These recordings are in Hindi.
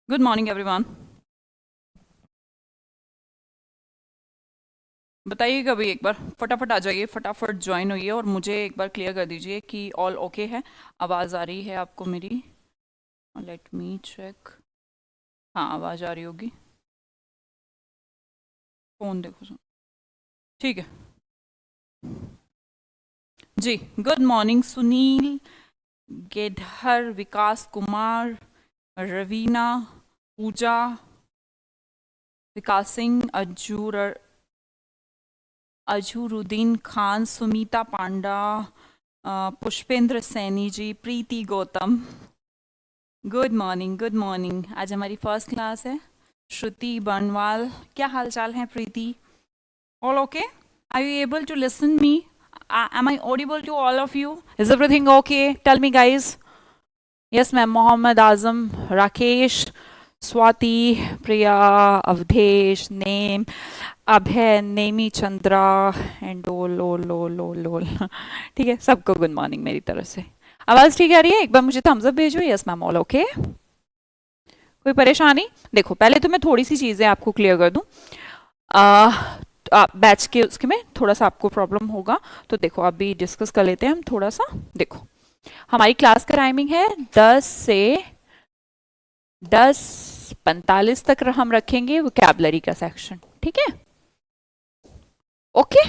Good morning everyone. बताइएगा भाई, एक बार फटाफट आ जाइए, फटाफट ज्वाइन होइए और मुझे एक बार क्लियर कर दीजिए कि ऑल ओके है। आवाज़ आ रही है आपको मेरी? Let me check. हाँ, आवाज़ आ रही होगी। फ़ोन देखो सुन। ठीक है जी। गुड मॉर्निंग सुनील, गेडहर, Vikas Kumar, Raveena, Pooja, Vikas Singh, Azharuddin Khan, Sumita Panda, Pushpendra Saini ji, Preeti Gautam. Good morning, good morning. आज हमारी फर्स्ट क्लास है। श्रुति बर्नवाल, क्या हाल चाल है Preeti? All okay? Are you able to listen me? Am I audible to all of you? Is everything okay? Tell me guys. Yes ma'am. Mohammad Azam, Rakesh, Swati, Priya, Awadhesh, नेम, अभय, नेमी चंद्रा एंड ओल ओल ओल ओल ओल। ठीक है, सबको गुड मॉर्निंग मेरी तरफ से। आवाज ठीक आ रही है? एक बार मुझे थम्स अप भेजो। Yes ma'am, all okay. कोई परेशानी? देखो, पहले तो मैं थोड़ी सी चीजें आपको क्लियर कर दूं। बैच के उसके में थोड़ा सा आपको प्रॉब्लम होगा, तो देखो अभी डिस्कस कर लेते हैं हम थोड़ा सा। देखो, हमारी क्लास का टाइमिंग है 10 से 10:45 तक हम रखेंगे वोकैबुलरी का सेक्शन। ठीक है, ओके।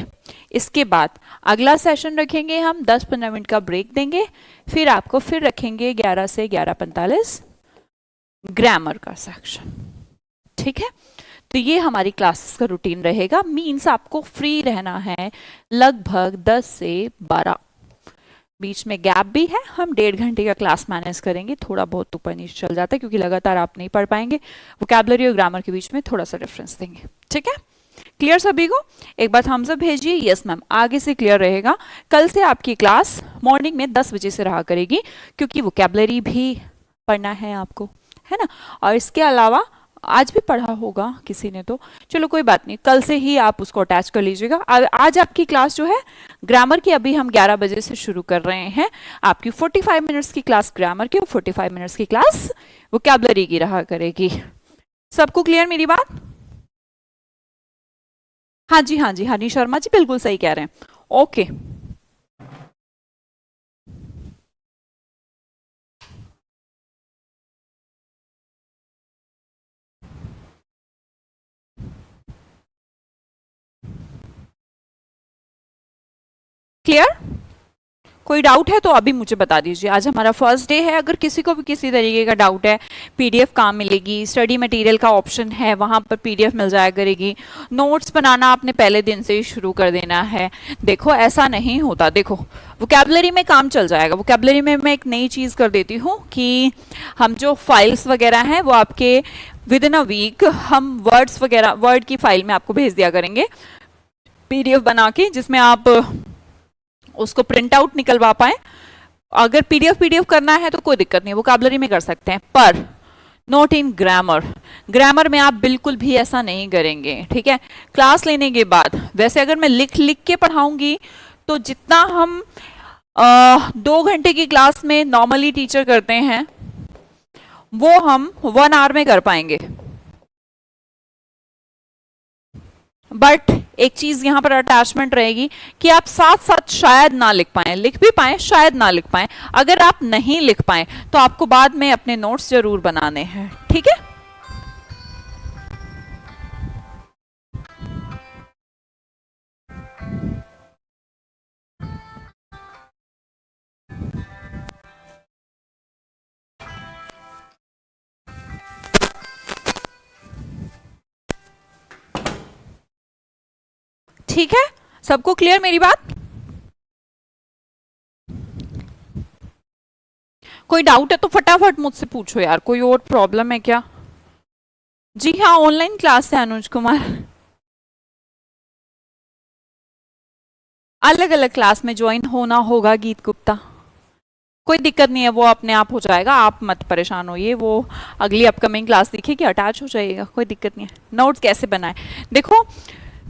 इसके बाद अगला सेशन रखेंगे हम, 10-15 मिनट का ब्रेक देंगे, फिर आपको फिर रखेंगे 11 से 11:45 ग्रामर का सेक्शन। ठीक है, तो ये हमारी क्लासेस का रूटीन रहेगा। मींस आपको फ्री रहना है लगभग 10 से 12। बीच में गैप भी है, हम 1.5 घंटे का क्लास मैनेज करेंगे। थोड़ा बहुत ऊपर नीचे चल जाता है क्योंकि लगातार आप नहीं पढ़ पाएंगे। वोकैबुलरी और ग्रामर के बीच में थोड़ा सा डिफरेंस देंगे। ठीक है, क्लियर सभी को? एक बार थम्स अप भेजिए। यस मैम, आगे से क्लियर रहेगा। कल से आपकी क्लास मॉर्निंग में 10 बजे से रहा करेगी, क्योंकि वोकैबुलरी भी पढ़ना है आपको, है ना। और इसके अलावा आज भी पढ़ा होगा किसी ने, तो चलो कोई बात नहीं, कल से ही आप उसको अटैच कर लीजिएगा। आज आपकी क्लास जो है ग्रामर की, अभी हम 11 बजे से शुरू कर रहे हैं। आपकी 45 मिनट्स की क्लास ग्रामर की और 45 मिनट्स की क्लास वोकैबुलरी की रहा करेगी। सबको क्लियर मेरी बात? हाँ जी, हाँ जी, हनी शर्मा जी बिल्कुल सही कह रहे हैं। Okay, clear? कोई डाउट है तो अभी मुझे बता दीजिए। आज हमारा फर्स्ट डे है। अगर किसी को भी किसी तरीके का डाउट है, पीडीएफ कहाँ मिलेगी, स्टडी मटेरियल का ऑप्शन है, वहाँ पर पीडीएफ मिल जाया करेगी। नोट्स बनाना आपने पहले दिन से ही शुरू कर देना है। देखो, ऐसा नहीं होता। देखो, वोकैबुलरी में काम चल जाएगा। वोकैबुलरी में मैं एक नई चीज़ कर देती हूँ कि हम जो फाइल्स वगैरह हैं वो आपके विद इन अ वीक हम वर्ड्स वगैरह वर्ड की फाइल में आपको भेज दिया करेंगे, पीडीएफ बना के, जिसमें आप उसको प्रिंट आउट निकलवा पाए। अगर पीडीएफ पीडीएफ करना है तो कोई दिक्कत नहीं, वोकैबुलरी में कर सकते हैं, पर नोट इन ग्रामर। ग्रामर में आप बिल्कुल भी ऐसा नहीं करेंगे। ठीक है, क्लास लेने के बाद वैसे अगर मैं लिख लिख के पढ़ाऊंगी तो जितना हम 2 घंटे की क्लास में नॉर्मली टीचर करते हैं वो हम 1 आवर में कर पाएंगे। बट एक चीज यहां पर अटैचमेंट रहेगी कि आप साथ साथ शायद ना लिख पाए, लिख भी पाए, शायद ना लिख पाए। अगर आप नहीं लिख पाए तो आपको बाद में अपने नोट्स जरूर बनाने हैं। ठीक है, ठीक है, सबको क्लियर मेरी बात? कोई डाउट है तो फटाफट मुझसे पूछो यार। कोई और प्रॉब्लम है क्या? जी हाँ, ऑनलाइन क्लास है अनुज कुमार। अलग अलग क्लास में ज्वाइन होना होगा गीत गुप्ता। कोई दिक्कत नहीं है, वो अपने आप हो जाएगा, आप मत परेशान होइए। वो अगली अपकमिंग क्लास दिखेगी, अटैच हो जाएगा, कोई दिक्कत नहीं है। नोट्स कैसे बनाए? देखो,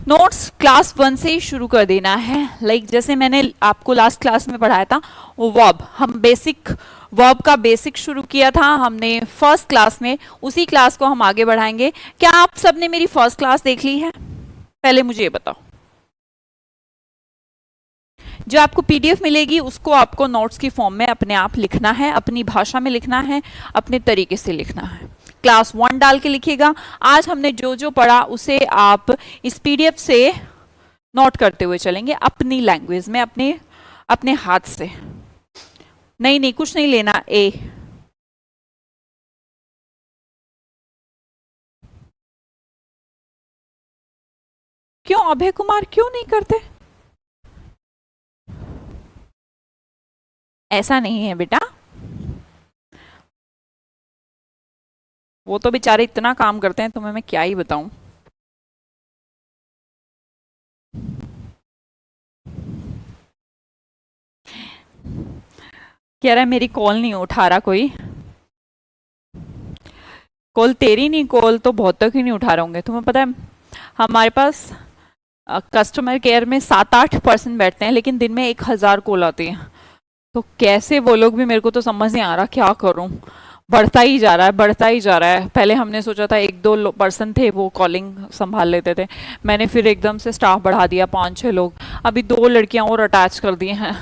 नोट्स क्लास 1 से ही शुरू कर देना है। लाइक जैसे मैंने आपको लास्ट क्लास में पढ़ाया था वो वर्ब, हम बेसिक वर्ब का बेसिक शुरू किया था हमने फर्स्ट क्लास में, उसी क्लास को हम आगे बढ़ाएंगे। क्या आप सबने मेरी फर्स्ट क्लास देख ली है? पहले मुझे ये बताओ। जो आपको पीडीएफ मिलेगी उसको आपको नोट्स की फॉर्म में अपने आप लिखना है, अपनी भाषा में लिखना है, अपने तरीके से लिखना है। क्लास 1 डाल के लिखिएगा। आज हमने जो जो पढ़ा उसे आप इस पीडीएफ से नोट करते हुए चलेंगे अपनी लैंग्वेज में, अपने हाथ से। नहीं कुछ नहीं लेना। ए क्यों अभय कुमार क्यों नहीं करते? ऐसा नहीं है बेटा, वो तो बेचारे इतना काम करते हैं, तुम्हें मैं क्या ही बताऊं। कह रहा है मेरी कॉल नहीं उठा रहा कोई। कॉल तेरी नहीं, कॉल तो बहुत तक ही नहीं उठा रहे होंगे। तुम्हें पता है हमारे पास कस्टमर केयर में 7-8% बैठते हैं, लेकिन दिन में 1000 कॉल आती है। तो कैसे वो लोग भी, मेरे को तो समझ नहीं आ रहा क्या करूं। बढ़ता ही जा रहा है, बढ़ता ही जा रहा है। पहले हमने सोचा था 1-2 पर्सन थे वो कॉलिंग संभाल लेते थे, मैंने फिर एकदम से स्टाफ बढ़ा दिया 5-6 लोग। अभी 2 लड़कियां और अटैच कर दी हैं,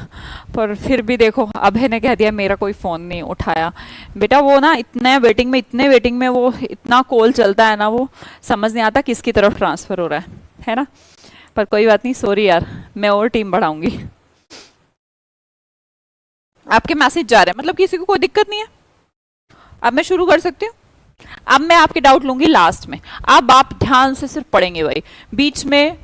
पर फिर भी देखो अभय ने कह दिया मेरा कोई फ़ोन नहीं उठाया। बेटा वो ना इतने वेटिंग में वो इतना कॉल चलता है ना, वो समझ नहीं आता किसकी तरफ ट्रांसफ़र हो रहा है ना। पर कोई बात नहीं, सॉरी यार, मैं और टीम बढ़ाऊंगी। आपके मैसेज जा रहे हैं, मतलब किसी को कोई दिक्कत नहीं है? अब मैं शुरू कर सकती हूँ? अब मैं आपके डाउट लूंगी लास्ट में। अब आप ध्यान से सिर्फ पढ़ेंगे भाई, बीच में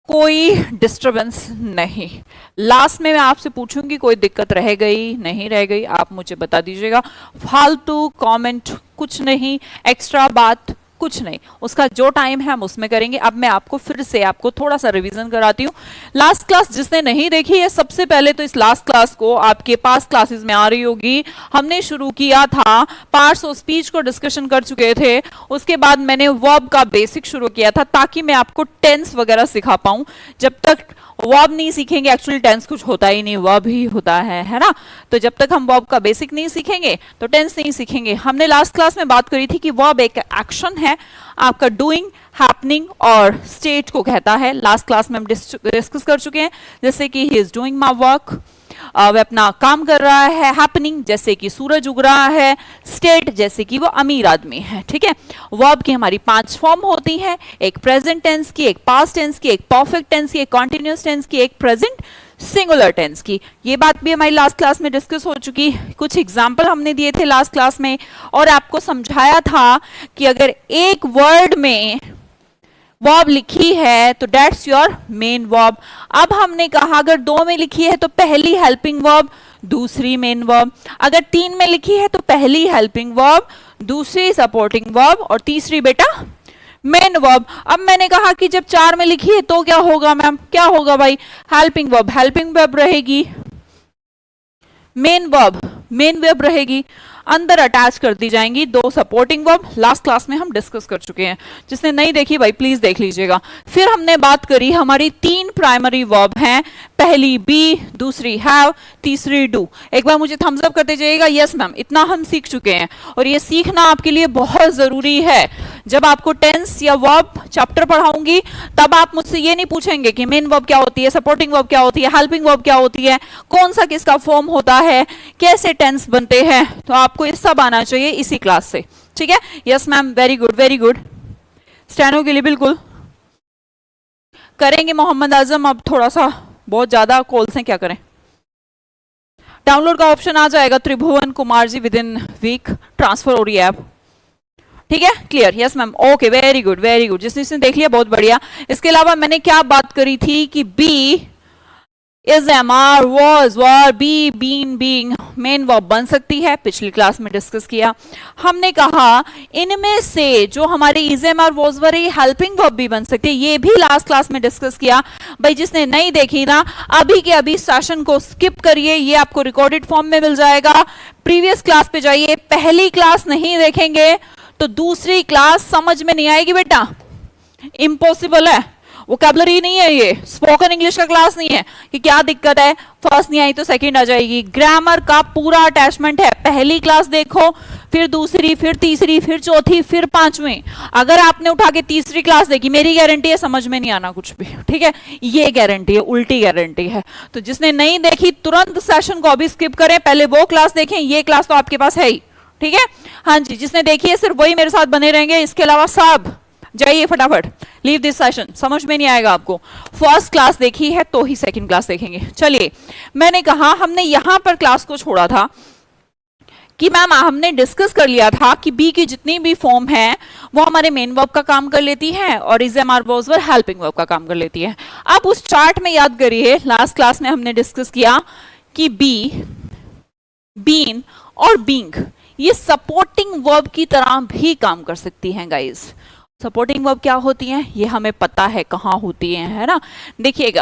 कोई डिस्टरबेंस नहीं। लास्ट में मैं आपसे पूछूंगी कोई दिक्कत रह गई नहीं रह गई, आप मुझे बता दीजिएगा। फालतू कमेंट कुछ नहीं, एक्स्ट्रा बात कुछ नहीं, उसका जो टाइम है हम उसमें करेंगे। अब मैं आपको फिर से आपको थोड़ा सा रिवीजन कराती हूँ। लास्ट क्लास जिसने नहीं देखी है, सबसे पहले तो इस लास्ट क्लास को आपके पास क्लासेस में आ रही होगी। हमने शुरू किया था पार्ट्स ऑफ स्पीच को डिस्कशन कर चुके थे, उसके बाद मैंने वर्ब का बेसिक शुरू किया था ताकि मैं आपको टेंस वगैरह सिखा पाऊं। जब तक वर्ब नहीं सीखेंगे, एक्चुअली टेंस कुछ होता ही नहीं, वर्ब ही होता है ना। तो जब तक हम वर्ब का बेसिक नहीं सीखेंगे तो टेंस नहीं सीखेंगे। हमने लास्ट क्लास में बात करी थी कि वर्ब एक एक्शन है, आपका डूइंग, हैपनिंग और स्टेट को कहता है। लास्ट क्लास में हम डिस्कस कर चुके हैं, जैसे कि he is doing my work, वह अपना काम कर रहा है। हैपनिंग जैसे कि सूरज उग रहा है, स्टेट जैसे कि वो अमीर आदमी है। ठीक है, वर्ब की हमारी 5 फॉर्म होती हैं, एक प्रेजेंट टेंस की, एक पास्ट टेंस की, एक परफेक्ट टेंस की, एक कॉन्टिन्यूअस टेंस की, एक प्रेजेंट सिंगुलर टेंस की। ये बात भी हमारी लास्ट क्लास में डिस्कस हो चुकी। कुछ एग्जाम्पल हमने दिए थे लास्ट क्लास में और आपको समझाया था कि अगर एक वर्ड में वर्ब लिखी है तो दैट्स योर मेन वर्ब। अब हमने कहा अगर 2 में लिखी है तो पहली हेल्पिंग वर्ब, दूसरी मेन वर्ब। अगर 3 में लिखी है तो पहली हेल्पिंग वर्ब, दूसरी सपोर्टिंग वर्ब और तीसरी बेटा मेन वर्ब। अब मैंने कहा कि जब 4 में लिखी है तो क्या होगा मैम? क्या होगा भाई? हेल्पिंग वर्ब रहेगी, मेन वर्ब रहेगी, अंदर अटैच कर दी जाएंगी 2 सपोर्टिंग वर्ब। लास्ट क्लास में हम डिस्कस कर चुके हैं, जिसने नहीं देखी भाई प्लीज देख लीजिएगा। फिर हमने बात करी हमारी 3 प्राइमरी वर्ब हैं, पहली बी, दूसरी हैव, तीसरी डू। एक बार मुझे थम्स अप करते जाइएगा, यस मैम, इतना हम सीख चुके हैं और ये सीखना आपके लिए बहुत जरूरी है। जब आपको टेंस या वर्ब चैप्टर पढ़ाऊंगी तब आप मुझसे ये नहीं पूछेंगे कि मेन वर्ब क्या होती है, सपोर्टिंग वर्ब क्या होती है, हेल्पिंग वर्ब क्या होती है, कौन सा किसका फॉर्म होता है, कैसे टेंस बनते हैं। तो आपको ये सब आना चाहिए इसी क्लास से। ठीक है, yes ma'am, very good very good. Steno के लिए बिल्कुल करेंगे मोहम्मद आजम। अब थोड़ा सा बहुत ज्यादा कॉल्स हैं, क्या करें? डाउनलोड का ऑप्शन आ जाएगा त्रिभुवन Kumar ji, with in week transfer हो रही है ऐप। ठीक है, clear? Yes ma'am, okay, very good very good. जिसने देख लिया बहुत बढ़िया। इसके अलावा मैंने क्या बात करी थी कि be is, am, are, was, were, be, been, being main verb बन सकती है, पिछली क्लास में डिस्कस किया। हमने कहा इनमें से जो हमारी is, am, are, was, were helping verb भी बन सकती है, ये भी लास्ट क्लास में डिस्कस किया। भाई जिसने नहीं देखी ना, अभी के अभी सेशन को स्किप करिए, ये आपको रिकॉर्डेड फॉर्म में मिल जाएगा। प्रीवियस क्लास पे जाइए, पहली क्लास नहीं देखेंगे तो दूसरी क्लास समझ में नहीं आएगी बेटा, इम्पॉसिबल है। वोकैबुलरी नहीं है, ये स्पोकन इंग्लिश का क्लास नहीं है कि क्या दिक्कत है फर्स्ट नहीं आई तो सेकंड आ जाएगी। ग्रामर का पूरा अटैचमेंट है। पहली क्लास देखो, फिर दूसरी, फिर तीसरी, फिर चौथी, फिर पांचवी। अगर आपने उठा के तीसरी क्लास देखी, मेरी गारंटी है समझ में नहीं आना कुछ भी, ठीक है, ये गारंटी है, उल्टी गारंटी है। तो जिसने नहीं देखी तुरंत सेशन को अभी स्किप करें, पहले वो क्लास देखें, ये क्लास तो आपके पास है ही, ठीक है। हाँ जी, जिसने देखी है सिर्फ वही मेरे साथ बने रहेंगे, इसके अलावा सब जाइए फटाफट, लीव दिस सेशन, समझ में नहीं आएगा आपको। फर्स्ट क्लास देखी है तो ही सेकंड क्लास देखेंगे। चलिए, मैंने कहा हमने यहां पर क्लास को छोड़ा था कि मैम हमने डिस्कस कर लिया था कि बी की जितनी भी फॉर्म है वो हमारे मेन वर्ब का काम कर लेती है और is am are verbs were helping verb का काम कर लेती है। आप उस चार्ट में याद करिए, लास्ट क्लास में हमने डिस्कस किया कि बी, बीन और बीइंग ये सपोर्टिंग वर्ब की तरह भी काम कर सकती हैं गाइस। सपोर्टिंग वर्ब क्या होती हैं ये हमें पता है कहाँ होती हैं, है ना। देखिएगा,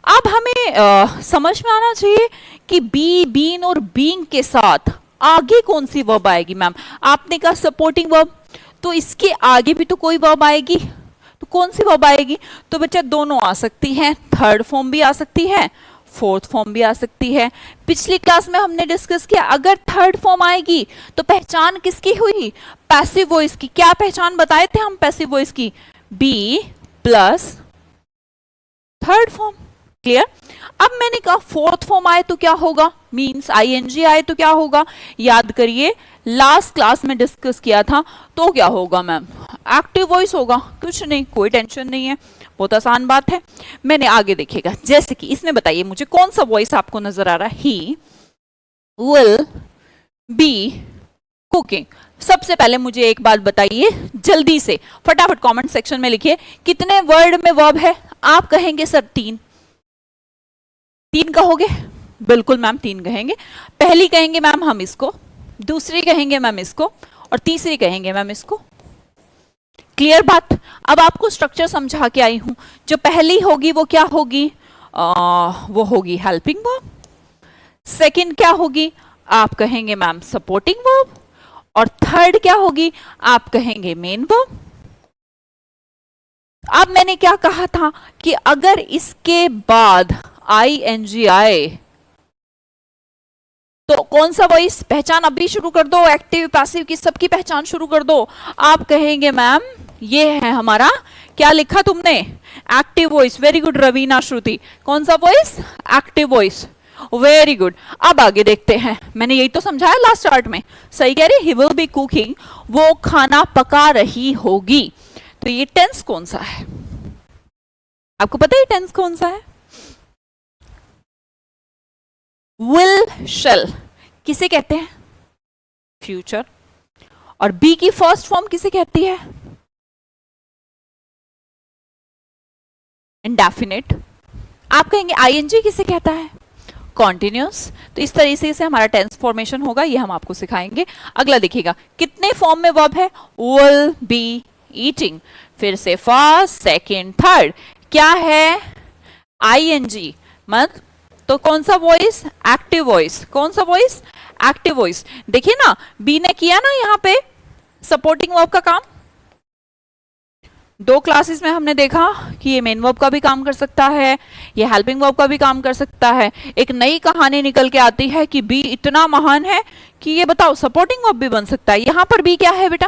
अब हमें समझ में आना चाहिए कि बी, बीन और बीइंग के साथ आगे कौन सी वर्ब आएगी। मैम आपने कहा सपोर्टिंग वर्ब, तो इसके आगे भी तो कोई वर्ब आएगी, तो कौन सी वर्ब आएगी। तो बच्चा दोनों आ सकती हैं, थर्ड फॉर्म भी आ सकती है, फोर्थ फॉर्म भी आ सकती है। पिछली क्लास में हमने डिस्कस किया अगर थर्ड फॉर्म आएगी तो पहचान किसकी हुई, पैसिव वॉइस की। क्या पहचान बताए थे हम पैसिव वॉइस की, be plus third form. Clear. अब मैंने कहा फोर्थ फॉर्म आए तो क्या होगा, मींस आईएनजी आए तो क्या होगा। याद करिए लास्ट क्लास में डिस्कस किया था, तो क्या होगा मैम, एक्टिव वॉइस होगा। कुछ नहीं, कोई टेंशन नहीं है, बहुत आसान बात है। मैंने आगे देखिएगा, जैसे कि इसमें बताइए मुझे कौन सा वॉइस आपको नजर आ रहा है, ही विल बी कुकिंग। सबसे पहले मुझे एक बात बताइए जल्दी से, फटाफट कमेंट सेक्शन में लिखिए कितने वर्ड में वर्ब है। आप कहेंगे सर 3, 3 कहोगे, बिल्कुल मैम 3 कहेंगे। पहली कहेंगे मैम हम इसको, दूसरी कहेंगे मैम इसको, और तीसरी कहेंगे मैम इसको। क्लियर बात। अब आपको स्ट्रक्चर समझा के आई हूं। जो पहली होगी वो क्या होगी, वो होगी हेल्पिंग वर्ब। सेकंड क्या होगी, आप कहेंगे मैम सपोर्टिंग वर्ब, और थर्ड क्या होगी, आप कहेंगे मेन वर्ब। अब मैंने क्या कहा था कि अगर इसके बाद आईएनजी आए तो कौन सा वॉइस, पहचान अभी शुरू कर दो, एक्टिव पैसिव की सबकी पहचान शुरू कर दो। आप कहेंगे मैम ये है हमारा, क्या लिखा तुमने, active voice. Very good Raveena Shruti, कौन सा voice, active voice, very good. अब आगे देखते हैं, मैंने यही तो समझाया लास्ट चार्ट में, सही कह रही, ही विल बी कुकिंग, वो खाना पका रही होगी। तो ये टेंस कौन सा है, आपको पता है टेंस कौन सा है, विल शेल किसे कहते हैं, फ्यूचर। और बी की फर्स्ट फॉर्म किसे कहती है, इंडेफिनिट। आप कहेंगे आईएनजी किसे कहता है, कॉन्टिन्यूस। तो इस तरीके से हमारा टेंस फॉर्मेशन होगा, ये हम आपको सिखाएंगे। अगला देखिएगा कितने फॉर्म में वर्ब है, विल बी ईटिंग, फिर से फर्स्ट सेकंड थर्ड, क्या है आईएनजी, मत तो कौन सा वॉइस, एक्टिव वॉइस। कौन सा वॉइस, एक्टिव वॉइस। देखिए ना बी ने किया ना यहाँ पे सपोर्टिंग वर्ब का काम। 2 क्लासेस में हमने देखा कि ये मेन वर्ब का भी काम कर सकता है, ये हेल्पिंग वर्ब का भी काम कर सकता है। एक नई कहानी निकल के आती है कि बी इतना महान है कि ये बताओ सपोर्टिंग वर्ब भी बन सकता है। यहां पर बी क्या है बेटा,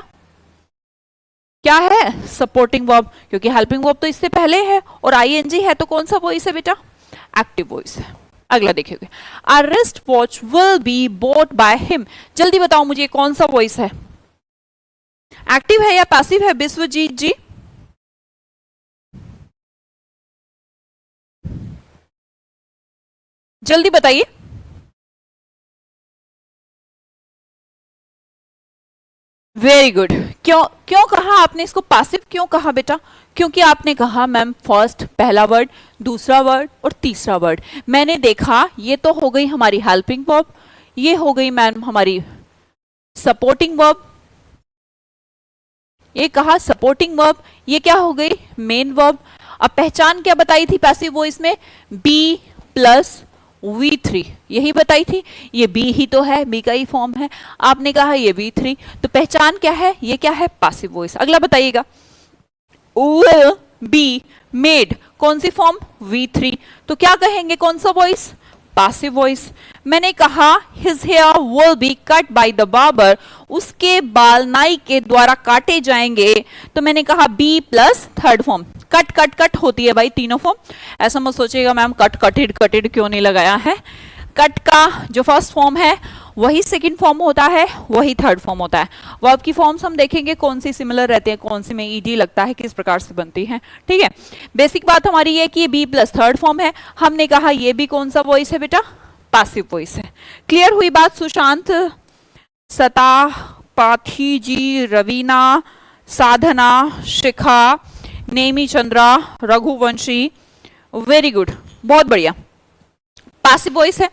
क्या है, सपोर्टिंग वर्ब, क्योंकि हेल्पिंग वर्ब तो इससे पहले है, और आईएनजी है तो कौन सा वॉइस है बेटा, एक्टिव वॉइस है। अगला देखिए, our wrist watch will be bought by him. जल्दी बताओ मुझे कौन सा वॉइस है, एक्टिव है या पैसिव है विश्वजीत जी, जल्दी बताइए। Very good. क्यों क्यों कहा आपने इसको पैसिव, क्यों कहा बेटा, क्योंकि आपने कहा मैम फर्स्ट पहला वर्ड, दूसरा वर्ड और तीसरा वर्ड। मैंने देखा ये तो हो गई हमारी हेल्पिंग वर्ब, ये हो गई मैम हमारी सपोर्टिंग वर्ब, ये कहा सपोर्टिंग वर्ब, ये क्या हो गई मेन वर्ब। अब पहचान क्या बताई थी पैसिव वॉइस में, बी प्लस V3, यही बताई थी। ये बी ही तो है, बी का ही फॉर्म है। आपने कहा ये V3, तो पहचान क्या है, ये क्या है पैसिव वॉइस। अगला बताइएगा, will बी मेड, कौन सी फॉर्म, V3, तो क्या कहेंगे, कौन सा वॉइस, पासिव वॉइस। मैंने कहा his hair will be cut by the barber, उसके बाल नाई के द्वारा काटे जाएंगे, तो मैंने कहा be plus third form, cut cut cut होती है भाई तीनों फॉर्म, ऐसा मत सोचिएगा मैम कट कटेड कटेड क्यों नहीं लगाया है, कट का जो फर्स्ट फॉर्म है वही सेकंड फॉर्म होता है, वही थर्ड फॉर्म होता है। वर्ब की फॉर्म्स हम देखेंगे कौन सी सिमिलर रहती है, कौन सी में ईडी लगता है, किस प्रकार से बनती है, ठीक है। बेसिक बात हमारी ये कि ये बी प्लस थर्ड फॉर्म है, हमने कहा ये भी कौन सा वॉइस है बेटा, पासिव वॉइस है। क्लियर हुई बात सुशांत, सता, पाथी जी, रवीना, साधना, शिखा, नेमी चंद्रा, रघुवंशी, वेरी गुड, बहुत बढ़िया, पासिव वॉइस है।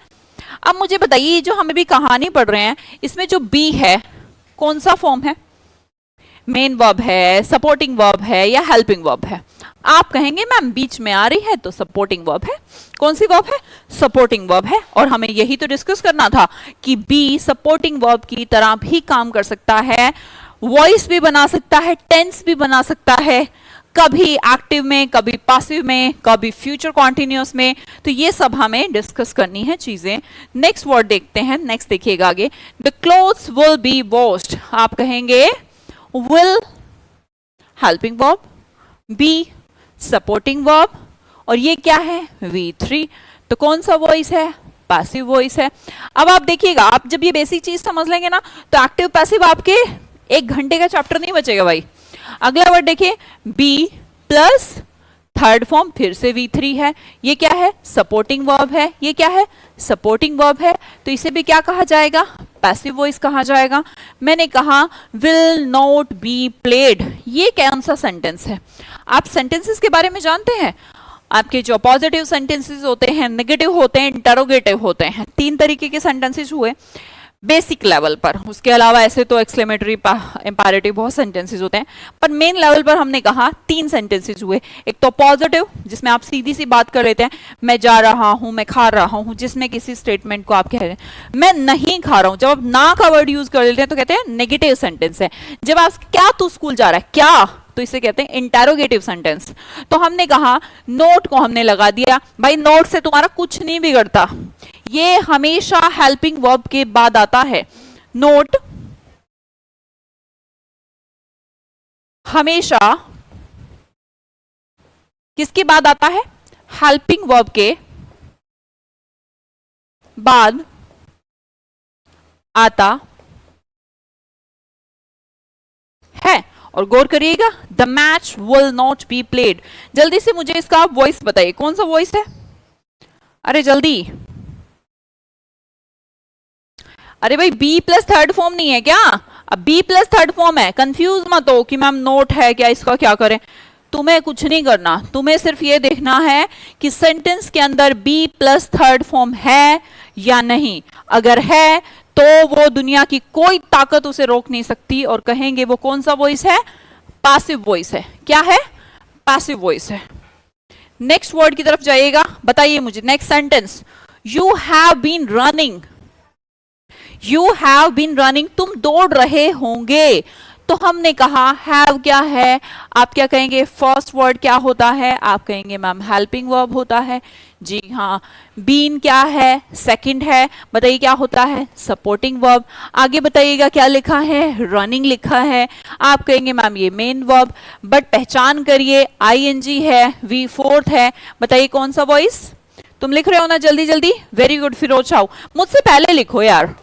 अब मुझे बताइए जो हमें भी कहानी पढ़ रहे हैं इसमें जो बी है कौन सा फॉर्म है, मेन वर्ब है, सपोर्टिंग वर्ब है या हेल्पिंग वर्ब है। आप कहेंगे मैम बीच में आ रही है तो सपोर्टिंग वर्ब है, कौन सी वर्ब है, सपोर्टिंग वर्ब है। और हमें यही तो डिस्कस करना था कि बी सपोर्टिंग वर्ब की तरह भी काम कर सकता है, वॉइस भी बना सकता है, टेंस भी बना सकता है, कभी एक्टिव में, कभी पासिव में, कभी फ्यूचर कॉन्टिन्यूअस में, तो ये सब हमें डिस्कस करनी है चीजें। नेक्स्ट वर्ड देखते हैं, नेक्स्ट देखिएगा आगे, the clothes will be washed, आप कहेंगे will helping verb, be supporting verb, और ये क्या है V3, तो कौन सा वॉइस है, पैसिव वॉइस है। अब आप देखिएगा, आप जब ये बेसिक चीज समझ लेंगे ना तो एक्टिव पैसिव आपके 1 घंटे का चैप्टर नहीं बचेगा भाई। अगला वर्ड देखिए, बी प्लस थर्ड फॉर्म फिर से V3 है, ये क्या है, सपोर्टिंग वर्ब है, ये क्या है, सपोर्टिंग वर्ब है, तो इसे भी क्या कहा जाएगा, पैसिव वॉइस कहा जाएगा। मैंने कहा विल नॉट बी प्लेड, ये कौन सा सेंटेंस है, आप सेंटेंसेस के बारे में जानते हैं, आपके जो पॉजिटिव सेंटेंसेस होते हैं, नेगेटिव होते हैं, इंटरोगेटिव होते हैं, 3 तरीके के सेंटेंसेस हुए बेसिक लेवल पर, उसके अलावा ऐसे तो एक्सक्लेमेटरी इंपैरेटिव बहुत सेंटेंसेस होते हैं, पर मेन लेवल पर हमने कहा 3 सेंटेंसेस हुए। एक तो पॉजिटिव जिसमें आप सीधी सी बात कर लेते हैं, मैं जा रहा हूं, मैं खा रहा हूं, जिसमें किसी स्टेटमेंट को आप कह रहे हैं मैं नहीं खा रहा हूं, जब आप ना का वर्ड यूज कर लेते हैं तो कहते हैं नेगेटिव सेंटेंस है। जब आप क्या तू स्कूल जा रहा है, क्या, तो इसे कहते हैं इंटरोगेटिव सेंटेंस। तो हमने कहा नोट को हमने लगा दिया, भाई नोट से तुम्हारा कुछ नहीं बिगड़ता, ये हमेशा हेल्पिंग वर्ब के बाद आता है। नोट हमेशा किसके बाद आता है, हेल्पिंग वर्ब के बाद आता है। और गौर करिएगा, the match will not be played, जल्दी से मुझे इसका आप वॉइस बताइए, कौन सा वॉइस है, अरे जल्दी, अरे भाई बी प्लस थर्ड फॉर्म नहीं है क्या, अब बी प्लस थर्ड फॉर्म है, कंफ्यूज मत हो कि मैम नोट है क्या, इसका क्या करें, तुम्हें कुछ नहीं करना, तुम्हें सिर्फ ये देखना है कि सेंटेंस के अंदर बी प्लस थर्ड फॉर्म है या नहीं, अगर है तो वो दुनिया की कोई ताकत उसे रोक नहीं सकती, और कहेंगे वो कौन सा वॉइस है, पैसिव वॉइस है। क्या है, पैसिव वॉइस है। नेक्स्ट वर्ड की तरफ जाइएगा, बताइए मुझे next sentence, you have been running, you have been running, तुम दौड़ रहे होंगे, तो हमने कहा हैव क्या है, आप क्या कहेंगे, फर्स्ट वर्ड क्या होता है, आप कहेंगे मैम हेल्पिंग वर्ब होता है, जी हाँ। बीन क्या है, सेकंड है, बताइए क्या होता है, सपोर्टिंग वर्ब। आगे बताइएगा क्या लिखा है, रनिंग लिखा है, आप कहेंगे मैम ये मेन वर्ब, बट पहचान करिए आईएनजी है, वी फोर्थ है, बताइए कौन सा वॉइस, तुम लिख रहे हो ना, जल्दी जल्दी, वेरी गुड, फिरोज आओ, मुझसे पहले लिखो यार,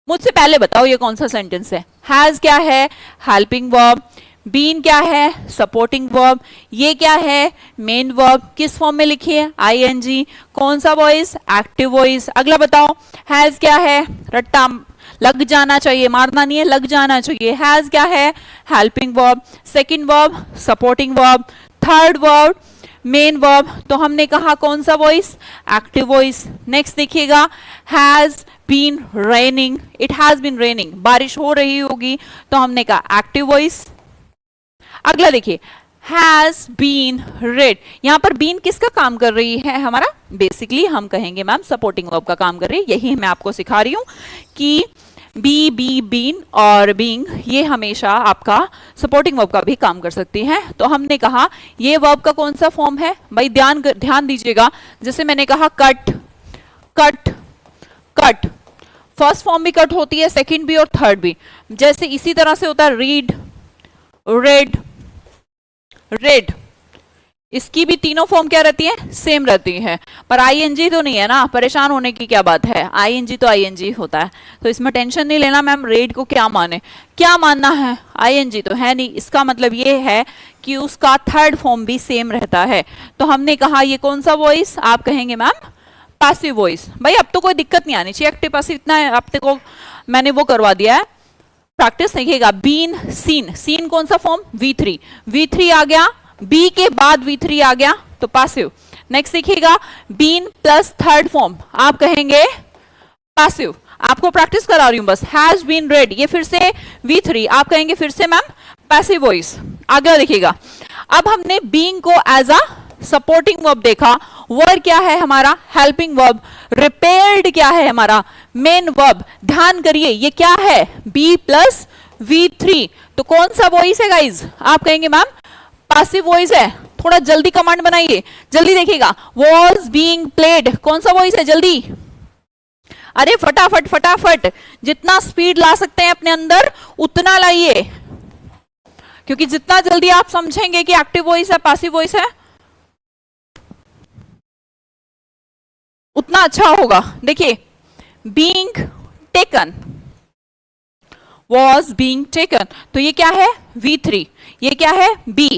मुझसे पहले बताओ ये कौन सा सेंटेंस है, हैज क्या है, हेल्पिंग वर्ब, बीन क्या है, सपोर्टिंग वर्ब, ये क्या है, मेन वर्ब, किस फॉर्म में लिखिए, आईएनजी, कौन सा वॉइस, एक्टिव वॉइस। अगला बताओ, हैज क्या है, रट्टा लग जाना चाहिए, मारना नहीं है, लग जाना चाहिए, हैज क्या है, helping verb, second verb supporting verb, third verb main verb, तो हमने कहा कौन सा वॉइस, एक्टिव वॉइस। नेक्स्ट देखिएगा, has been raining, it has been raining, बारिश हो रही होगी, तो हमने कहा एक्टिव वॉइस। अगला देखिए, हैज बीन रेड, यहां पर बीन किसका काम कर रही है, हमारा बेसिकली हम कहेंगे मैम सपोर्टिंग वर्ब का काम कर रही है, यही मैं आपको सिखा रही हूं कि बी, बी, बीन और बीइंग ये हमेशा आपका सपोर्टिंग वर्ब का भी काम कर सकती है। तो हमने कहा ये वर्ब का कौन सा फॉर्म है भाई, ध्यान दीजिएगा। जैसे मैंने कहा cut, cut, cut, first form भी कट होती है, सेकंड भी और थर्ड भी। जैसे इसी तरह से होता है रीड, रेड, रेड, इसकी भी तीनों फॉर्म क्या रहती है, सेम रहती है। पर आईएनजी तो नहीं है ना, परेशान होने की क्या बात है, आईएनजी तो आईएनजी होता है, तो इसमें टेंशन नहीं लेना मैम रेड को क्या माने, क्या मानना है, आईएनजी तो है नहीं। इसका मतलब ये है कि उसका थर्ड फॉर्म भी सेम रहता है। तो हमने कहा ये कौन सा वॉइस, आप कहेंगे मैम पैसिव वॉइस। भाई अब तो कोई दिक्कत नहीं आनी चाहिए, एक्टिव पैसिव इतना आपने को मैंने वो करवा दिया है, प्रैक्टिस देखिएगा। बीन, सीन, सीन कौन सा फॉर्म, V3, V3 आ गया, बी के बाद V3 आ गया तो पैसिव। नेक्स्ट देखिएगा बीन प्लस थर्ड फॉर्म, आप कहेंगे पैसिव। आपको प्रैक्टिस करा रही हूं बस, हैज बीन रेड, ये फिर से V3, आप कहेंगे फिर से मैम पैसिव वॉइस। आगे देखिएगा, अब हमने बीइंग को एज अ सपोर्टिंग वर्ब देखा, वर्ब क्या है हमारा, हेल्पिंग वर्ब। रिपेयर्ड क्या है हमारा, मेन वर्ब। ध्यान करिए ये क्या है, बी प्लस V3, तो कौन सा वॉइस है गाइज, आप कहेंगे मैम पैसिव वॉइस है। थोड़ा जल्दी कमांड बनाइए, जल्दी देखिएगा, वॉज बीइंग प्लेड, कौन सा वॉइस है, जल्दी, अरे फटाफट फटाफट, जितना स्पीड ला सकते हैं अपने अंदर उतना लाइए, क्योंकि जितना जल्दी आप समझेंगे कि एक्टिव वॉइस है पैसिव वॉइस है उतना अच्छा होगा। देखिए being taken, was being taken, तो ये क्या है V3, ये क्या है बी,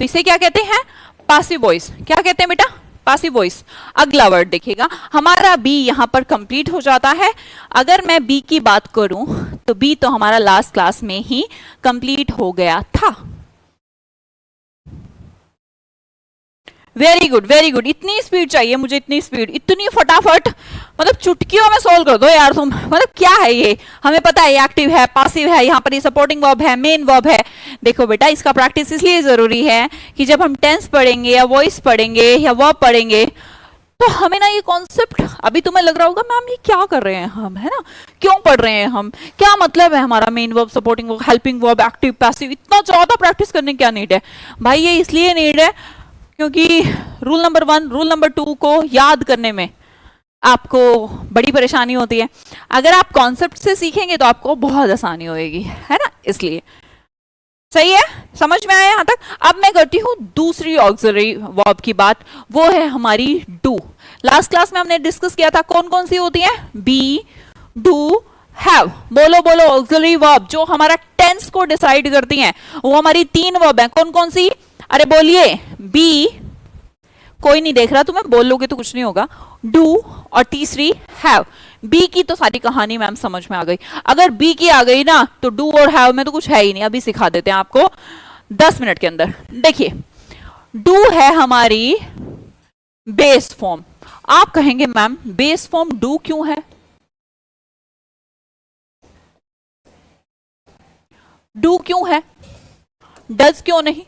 तो इसे क्या कहते हैं, पैसिव वॉइस। क्या कहते हैं बेटा, पैसिव वॉइस। अगला वर्ड देखिएगा, हमारा बी यहां पर कंप्लीट हो जाता है। अगर मैं बी की बात करूं तो बी तो हमारा लास्ट क्लास में ही कंप्लीट हो गया था। वेरी गुड वेरी गुड, इतनी स्पीड चाहिए मुझे, इतनी स्पीड, इतनी फटाफट, मतलब चुटकियों में सोल्व कर दो यार तुम, मतलब क्या है ये, हमें पता है एक्टिव है पैसिव है, यहाँ पर ये सपोर्टिंग वर्ब है, मेन वर्ब है। देखो बेटा इसका प्रैक्टिस इसलिए जरूरी है कि जब हम टेंस पढ़ेंगे या वॉइस पढ़ेंगे या वर्ब पढ़ेंगे तो हमें ना ये कॉन्सेप्ट, अभी तुम्हें लग रहा होगा मैम ये क्या कर रहे हैं हम, है ना, क्यों पढ़ रहे हैं हम, क्या मतलब है हमारा main verb, supporting verb, helping verb, active passive, इतना ज्यादा प्रैक्टिस करने की क्या नीड है भाई, ये इसलिए नीड है क्योंकि रूल नंबर 1 रूल नंबर 2 को याद करने में आपको बड़ी परेशानी होती है। अगर आप कॉन्सेप्ट से सीखेंगे तो आपको बहुत आसानी होगी, है ना, इसलिए सही है, समझ में आया यहां तक। अब मैं करती हूं दूसरी ऑक्सिलरी वर्ब की बात, वो है हमारी डू। लास्ट क्लास में हमने डिस्कस किया था कौन कौन सी होती है, बी, डू, हैव। बोलो बोलो, ऑक्सिलरी वर्ब जो हमारा टेंस को डिसाइड करती हैं वो हमारी 3 वर्ब हैं, कौन कौन सी, अरे बोलिए, बी, कोई नहीं देख रहा, तुम्हें बोल लोगे तो कुछ नहीं होगा, डू और तीसरी हैव। बी की तो सारी कहानी मैम समझ में आ गई, अगर बी की आ गई ना तो डू और हैव में तो कुछ है ही नहीं, अभी सिखा देते हैं आपको 10 मिनट के अंदर। देखिए डू है हमारी बेस फॉर्म, आप कहेंगे मैम बेस फॉर्म डू क्यों है, डू क्यों है, डज क्यों नहीं।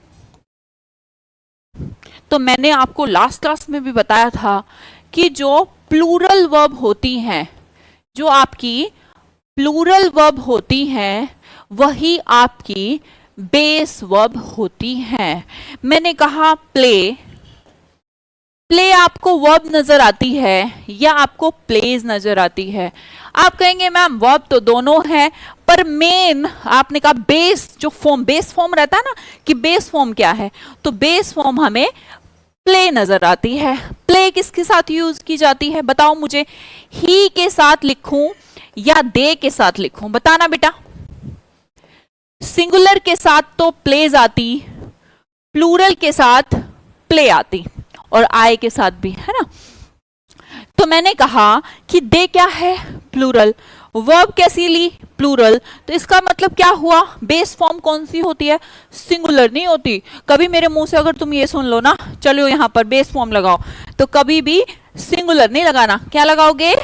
तो मैंने आपको लास्ट क्लास में भी बताया था कि जो प्लूरल वर्ब होती हैं, जो आपकी प्लूरल वर्ब होती हैं वही आपकी बेस वर्ब होती हैं। मैंने कहा प्ले, प्ले आपको वर्ब नजर आती है या आपको प्लेज नजर आती है, आप कहेंगे मैम वर्ब तो दोनों है, पर मेन आपने कहा बेस, जो फॉर्म बेस फॉर्म रहता है ना कि बेस फॉर्म क्या है, तो बेस फॉर्म हमें प्ले नजर आती है। प्ले किसके साथ यूज की जाती है बताओ मुझे, ही के साथ लिखूं या दे के साथ लिखूं, बताना बेटा। सिंगुलर के साथ तो प्लेज आती, प्लूरल के साथ प्ले आती, और आई के साथ भी, है ना। तो मैंने कहा कि दे क्या है, प्लूरल, वर्ब कैसी ली, प्लूरल, तो इसका मतलब क्या हुआ, बेस फॉर्म कौन सी होती है, सिंगुलर नहीं होती। कभी मेरे मुंह से अगर तुम ये सुन लो ना, चलो यहां पर बेस फॉर्म लगाओ, तो कभी भी सिंगुलर नहीं लगाना, क्या लगाओगे,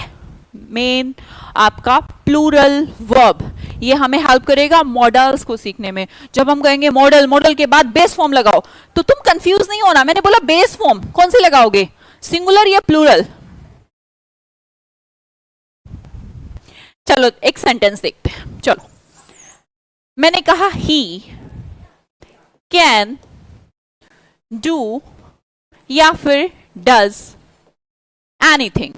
मेन आपका प्लूरल वर्ब। ये हमें हेल्प करेगा मॉडल्स को सीखने में। जब हम कहेंगे मॉडल, मॉडल के बाद बेस फॉर्म लगाओ, तो तुम कंफ्यूज नहीं होना, मैंने बोला बेस फॉर्म कौन सी लगाओगे, सिंगुलर या प्लूरल। चलो एक सेंटेंस देखते हैं। चलो, मैंने कहा ही कैन डू या फिर डज एनीथिंग।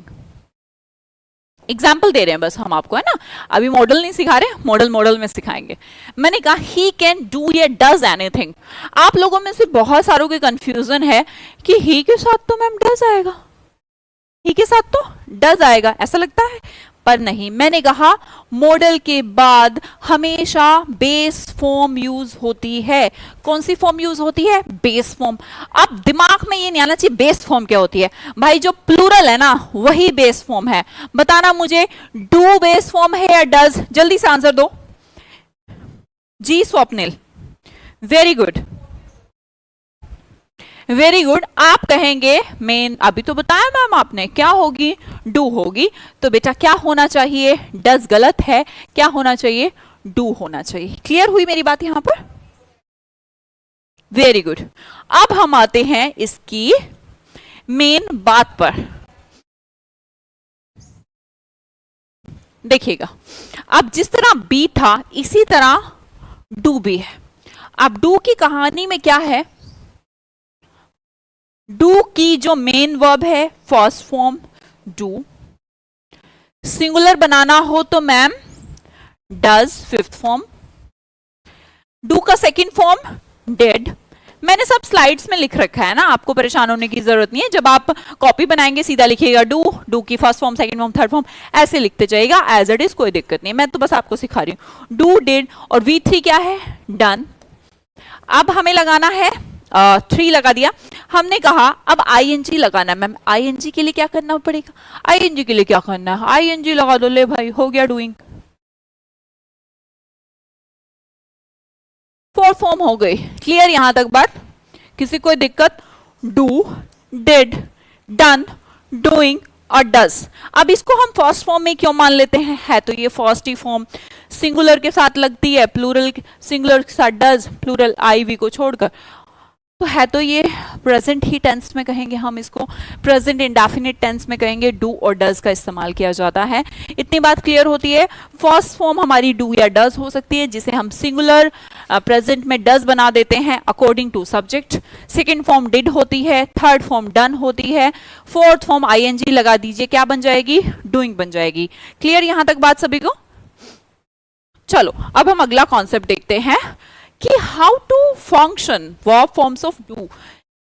एग्जाम्पल दे रहे हैं बस हम आपको, है ना, अभी मॉडल नहीं सिखा रहे, मॉडल में सिखाएंगे। मैंने कहा ही कैन डू या डज एनीथिंग। आप लोगों में से बहुत सारों के कंफ्यूजन है कि ही के साथ तो मैम डज आएगा, ही के साथ तो डज आएगा, ऐसा लगता है, पर नहीं। मैंने कहा मॉडल के बाद हमेशा बेस फॉर्म यूज होती है। कौन सी फॉर्म यूज होती है? Base form. अब दिमाग में ये नहीं आना चाहिए बेस फॉर्म क्या होती है भाई, जो प्लूरल है ना वही बेस फॉर्म है। बताना मुझे, डू बेस फॉर्म है या डज? जल्दी से आंसर दो। जी Swapnil, very good very good. आप कहेंगे मेन, अभी तो बताया मैम आपने, क्या होगी? डू होगी। तो बेटा क्या होना चाहिए? डज गलत है, क्या होना चाहिए? डू होना चाहिए। क्लियर हुई मेरी बात यहां पर? Very good. अब हम आते हैं इसकी मेन बात पर। देखिएगा, अब जिस तरह बी था इसी तरह डू भी है। अब डू की कहानी में क्या है? डू की जो मेन वर्ब है फर्स्ट फॉर्म डू, सिंगुलर बनाना हो तो ma'am does fifth form, do का सेकंड फॉर्म डिड। मैंने सब स्लाइड्स में लिख रखा है ना, आपको परेशान होने की जरूरत नहीं है। जब आप कॉपी बनाएंगे सीधा लिखिएगा डू, डू की first form, second form, third form, ऐसे लिखते जाइएगा एज इट इज, कोई दिक्कत नहीं। मैं तो बस आपको सिखा रही हूं। डू डिड और V3 क्या है? डन। अब हमें लगाना है 3 लगा दिया। हमने कहा अब ING लगाना है। मैम ING के लिए क्या करना पड़ेगा? ING के लिए क्या करना है? ING लगा दो, ले भाई हो गया डूइंग। 4 फॉर्म हो गई। क्लियर यहां तक बात? किसी कोई दिक्कत? डू, डिड, डन, डूइंग और डज। अब इसको हम फर्स्ट फॉर्म में क्यों मान लेते हैं? है तो ये फर्स्ट ही फॉर्म, सिंगुलर के साथ लगती है, प्लूरल सिंगुलर के साथ डज, प्लूरल IV को छोड़कर, तो है तो ये प्रेजेंट ही टेंस में कहेंगे हम इसको, प्रेजेंट इंडेफिनिट टेंस में कहेंगे डू और डज का इस्तेमाल किया जाता है। इतनी बात क्लियर होती है। फर्स्ट फॉर्म हमारी डू या डज हो सकती है, जिसे हम सिंगुलर प्रेजेंट में डज बना देते हैं according to subject. Second form did होती है, थर्ड फॉर्म डन होती है, फोर्थ फॉर्म ING लगा दीजिए, क्या बन जाएगी? डूइंग बन जाएगी। क्लियर यहां तक बात सभी को? चलो अब हम अगला कॉन्सेप्ट देखते हैं कि how to function verb forms of do.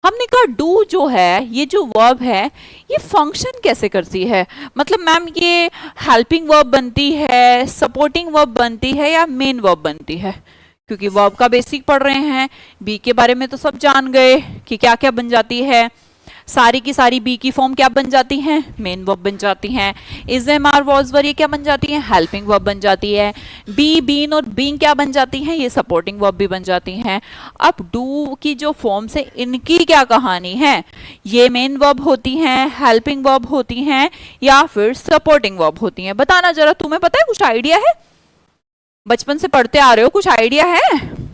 हमने कहा डू जो है, ये जो वर्ब है ये फंक्शन कैसे करती है? मतलब मैम ये हेल्पिंग वर्ब बनती है, सपोर्टिंग वर्ब बनती है या मेन वर्ब बनती है? क्योंकि वर्ब का बेसिक पढ़ रहे हैं, बी के बारे में तो सब जान गए कि क्या क्या बन जाती है। सारी की सारी बी की फॉर्म क्या बन जाती हैं? मेन वर्ब बन जाती हैं। इज, एम, आर, वॉज, वर ये क्या बन जाती हैं? हेल्पिंग वर्ब बन जाती है। बी, बीन और बीइंग क्या बन जाती हैं? ये सपोर्टिंग वर्ब भी बन जाती हैं। अब डू की जो फॉर्म्स है इनकी क्या कहानी है? ये मेन वर्ब होती हैं, हेल्पिंग वर्ब होती हैं या फिर सपोर्टिंग वर्ब होती हैं? बताना जरा, तुम्हें पता है, कुछ आइडिया है? बचपन से पढ़ते आ रहे हो, कुछ आइडिया है?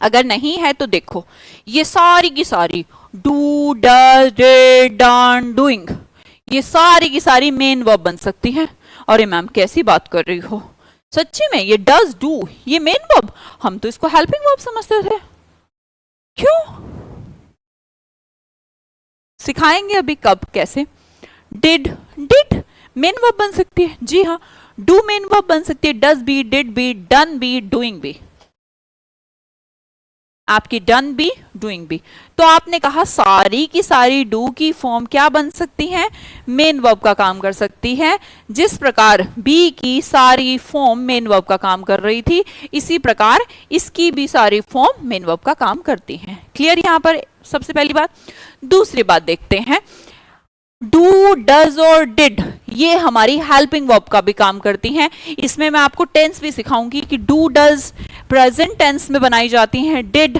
अगर नहीं है तो देखो, ये सारी की सारी do, does, did, done, doing, ये सारी की सारी मेन वर्ब बन सकती हैं। अरे मैम कैसी बात कर रही हो, सच्ची में ये डज, डू, ये मेन वर्ब? हम तो इसको हेल्पिंग वर्ब समझते थे। क्यों? सिखाएंगे अभी कब कैसे। डिड, डिड मेन वर्ब बन सकती है, जी हाँ। डू मेन वर्ब बन सकती है, डज भी, डिड भी, डन भी, डूइंग भी, आपकी डन भी, डूइंग भी। तो आपने कहा सारी की सारी डू की फॉर्म क्या बन सकती हैं? मेन वर्ब का काम कर सकती है। जिस प्रकार बी की सारी फॉर्म मेन वर्ब का काम कर रही थी, इसी प्रकार इसकी भी सारी फॉर्म मेन वर्ब का काम करती हैं। क्लियर यहां पर सबसे पहली बात। दूसरी बात देखते हैं, डू, डज और डिड ये हमारी हेल्पिंग वर्ब का भी काम करती हैं। इसमें मैं आपको टेंस भी सिखाऊंगी कि डू, डज प्रेजेंट टेंस में बनाई जाती हैं, डिड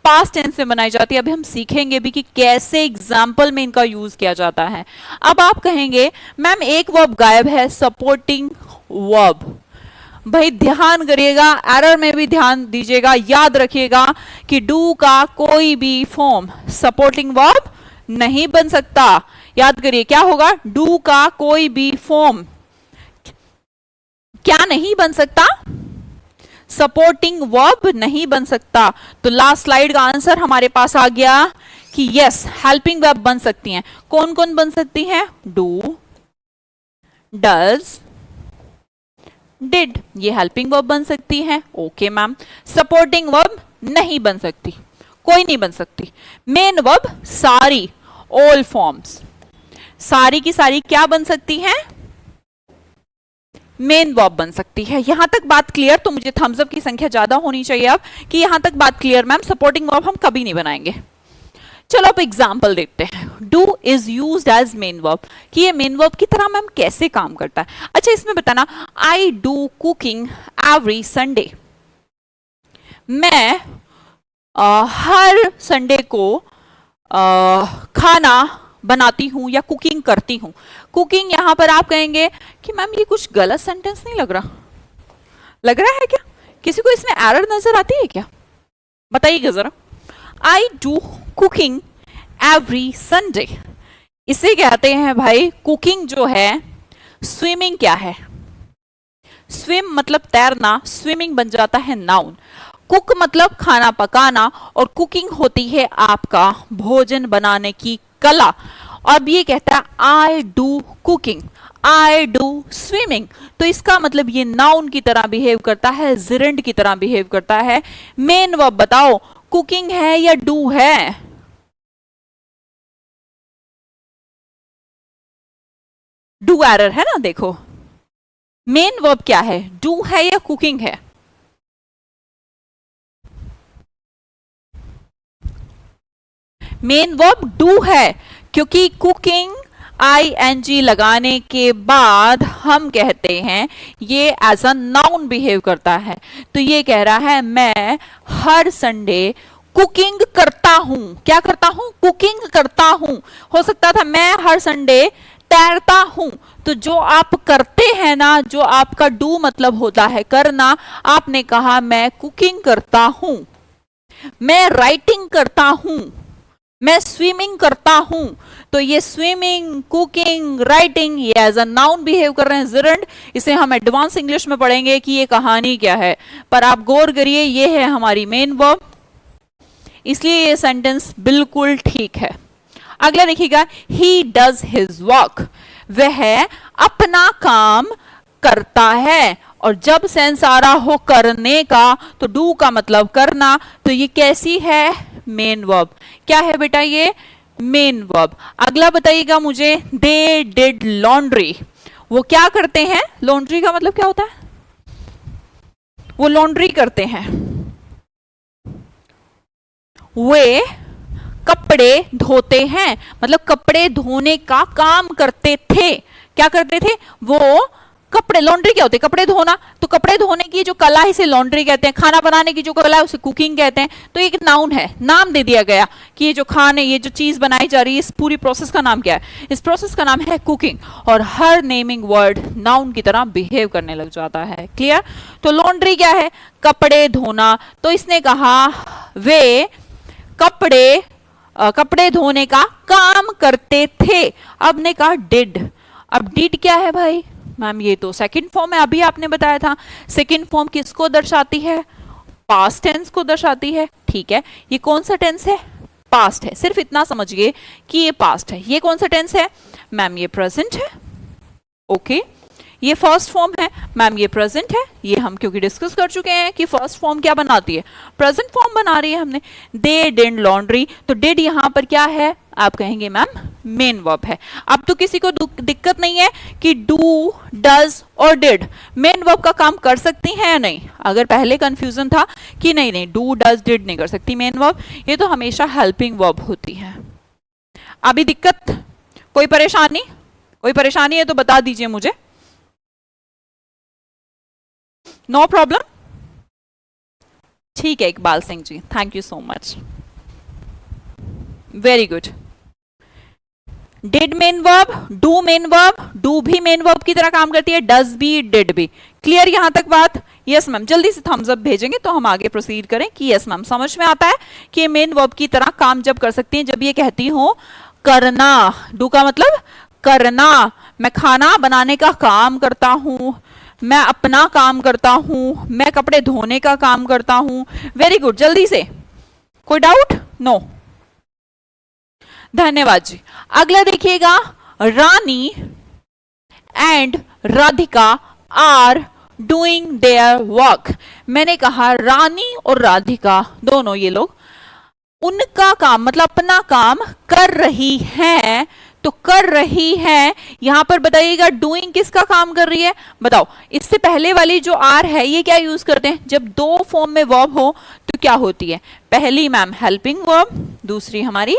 पास्ट टेंस में बनाई जाती है। अभी हम सीखेंगे भी कि कैसे एग्जाम्पल में इनका यूज किया जाता है। अब आप कहेंगे मैम एक वर्ब गायब है, सपोर्टिंग वर्ब। भाई ध्यान करिएगा, एरर में भी ध्यान दीजिएगा, याद रखिएगा कि डू का कोई भी फॉर्म सपोर्टिंग वर्ब नहीं बन सकता। याद करिए क्या होगा? डू का कोई भी फॉर्म क्या नहीं बन सकता? सपोर्टिंग वर्ब नहीं बन सकता। तो लास्ट स्लाइड का आंसर हमारे पास आ गया कि यस, हेल्पिंग वर्ब बन सकती हैं। कौन कौन बन सकती हैं? डू, डज, डिड, ये हेल्पिंग वर्ब बन सकती है। Okay ma'am. सपोर्टिंग वर्ब नहीं बन सकती, कोई नहीं बन सकती। मेन वर्ब सारी, ऑल फॉर्म्स, सारी की सारी क्या बन सकती हैं? मेन वर्ब बन सकती है। यहां तक बात क्लियर? तो मुझे थम्स अप की संख्या ज्यादा होनी चाहिए अब कि यहां तक बात क्लियर मैम, सपोर्टिंग वर्ब हम कभी नहीं बनाएंगे। चलो अब एग्जाम्पल देखते हैं। Do is used as main verb, कि ये मेन वर्ब की तरह मैम कैसे काम करता है? अच्छा इसमें बताना, I do cooking every Sunday, मैं हर संडे को खाना बनाती हूं या कुकिंग करती हूं। कुकिंग यहां पर आप कहेंगे कि मैम ये कुछ गलत सेंटेंस नहीं लग रहा? लग रहा है क्या? किसी को इसमें एरर नजर आती है क्या? बताइएगा जरा। I do cooking every Sunday, इसे कहते हैं भाई कुकिंग जो है। स्विमिंग क्या है? स्विम मतलब तैरना, स्विमिंग बन जाता है नाउन। कुक मतलब खाना पकाना, और कुकिंग होती है आपका भोजन बनाने की कला। अब ये कहता है I do cooking, I do swimming, तो इसका मतलब ये नाउन की तरह बिहेव करता है, जिरेंड की तरह बिहेव करता है। मेन वर्ब बताओ, कुकिंग है या डू है? डू एरर है ना, देखो मेन वर्ब क्या है? डू है या कुकिंग है? मेन वर्ब डू है, क्योंकि कुकिंग ing लगाने के बाद हम कहते हैं ये एज अ नाउन बिहेव करता है। तो ये कह रहा है मैं हर संडे कुकिंग करता हूं। क्या करता हूं? कुकिंग करता हूं। हो सकता था मैं हर संडे तैरता हूं। तो जो आप करते हैं ना, जो आपका डू मतलब होता है करना, आपने कहा मैं कुकिंग करता हूं, मैं राइटिंग करता हूं, मैं स्विमिंग करता हूं। तो ये स्विमिंग, कुकिंग, राइटिंग, ये एज अ नाउन बिहेव कर रहे हैं, जिरंड। इसे हम एडवांस इंग्लिश में पढ़ेंगे कि ये कहानी क्या है, पर आप गौर करिए ये है हमारी मेन वर्ब, इसलिए ये सेंटेंस बिल्कुल ठीक है। अगला देखिएगा, ही डज हिज वर्क, वह अपना काम करता है। और जब सेंस आ रहा हो करने का, तो डू का मतलब करना, तो ये कैसी है? Main verb. क्या है बेटा? ये मेन वर्ब। अगला बताइएगा मुझे, दे डिड लॉन्ड्री, वो क्या करते हैं? लॉन्ड्री का मतलब क्या होता है? वो लॉन्ड्री करते हैं, वे कपड़े धोते हैं, मतलब कपड़े धोने का काम करते थे। क्या करते थे? वो कपड़े, लॉन्ड्री क्या होते हैं? कपड़े धोना। तो कपड़े धोने की जो कला है इसे लॉन्ड्री कहते हैं, खाना बनाने की जो कला है उसे कुकिंग कहते हैं। तो एक नाउन है, नाम दे दिया गया कि ये जो खाने, ये जो चीज बनाई जा रही है, इस पूरी प्रोसेस का नाम क्या है? इस प्रोसेस का नाम है कुकिंग। और हर नेमिंग वर्ड नाउन की तरह बिहेव करने लग जाता है। क्लियर? तो लॉन्ड्री क्या है? कपड़े धोना। तो इसने कहा वे कपड़े धोने का काम करते थे। अब ने कहा डिड। अब डिड क्या है भाई? मैम ये तो सेकंड फॉर्म है, अभी आपने बताया था। सेकंड फॉर्म किसको दर्शाती है? पास्ट टेंस को दर्शाती है। ठीक है, ये कौन सा टेंस है? पास्ट है। सिर्फ इतना समझिए कि ये पास्ट है। ये कौन सा टेंस है? मैम ये प्रेजेंट है। ओके, ये फर्स्ट फॉर्म है। मैम ये प्रेजेंट है। ये हम क्योंकि डिस्कस कर चुके हैं कि फर्स्ट फॉर्म क्या बनाती है? प्रेजेंट फॉर्म बना रही है हमने। दे डिड लॉन्ड्री, तो डिड यहां पर क्या है? आप कहेंगे मैम मेन वर्ब है। अब तो किसी को दिक्कत नहीं है कि डू, डज और डिड मेन वर्ब का काम कर सकती हैं या नहीं? अगर पहले कंफ्यूजन था कि नहीं नहीं डू, डज, डिड नहीं कर सकती मेन वर्ब, ये तो हमेशा हेल्पिंग वर्ब होती है। अभी दिक्कत? कोई परेशानी? कोई परेशानी है तो बता दीजिए मुझे। No problem? ठीक है Iqbal Singh ji, thank you so much, very good. Did main verb, do main verb, do भी मेन वर्ब की तरह काम करती है, डज भी, डिड भी। क्लियर यहां तक बात? यस मैम, जल्दी से थम्स अप भेजेंगे तो हम आगे प्रोसीड करें कि यस मैम समझ में आता है कि ये मेन वर्ब की तरह काम जब कर सकती हैं जब ये कहती हो करना। डू का मतलब करना, मैं खाना बनाने का काम करता हूं, मैं अपना काम करता हूं, मैं कपड़े धोने का काम करता हूं। वेरी गुड, जल्दी से, कोई डाउट? नो, धन्यवाद जी। अगला देखिएगा, Rani and Radhika are doing their work. मैंने कहा रानी और राधिका दोनों ये लोग उनका काम मतलब अपना काम कर रही हैं। तो कर रही है, यहां पर बताइएगा डूइंग किसका काम कर रही है, बताओ। इससे पहले वाली जो आर है ये क्या यूज करते हैं, जब दो फॉर्म में वर्ब हो तो क्या होती है, पहली मैम हेल्पिंग वर्ब, दूसरी हमारी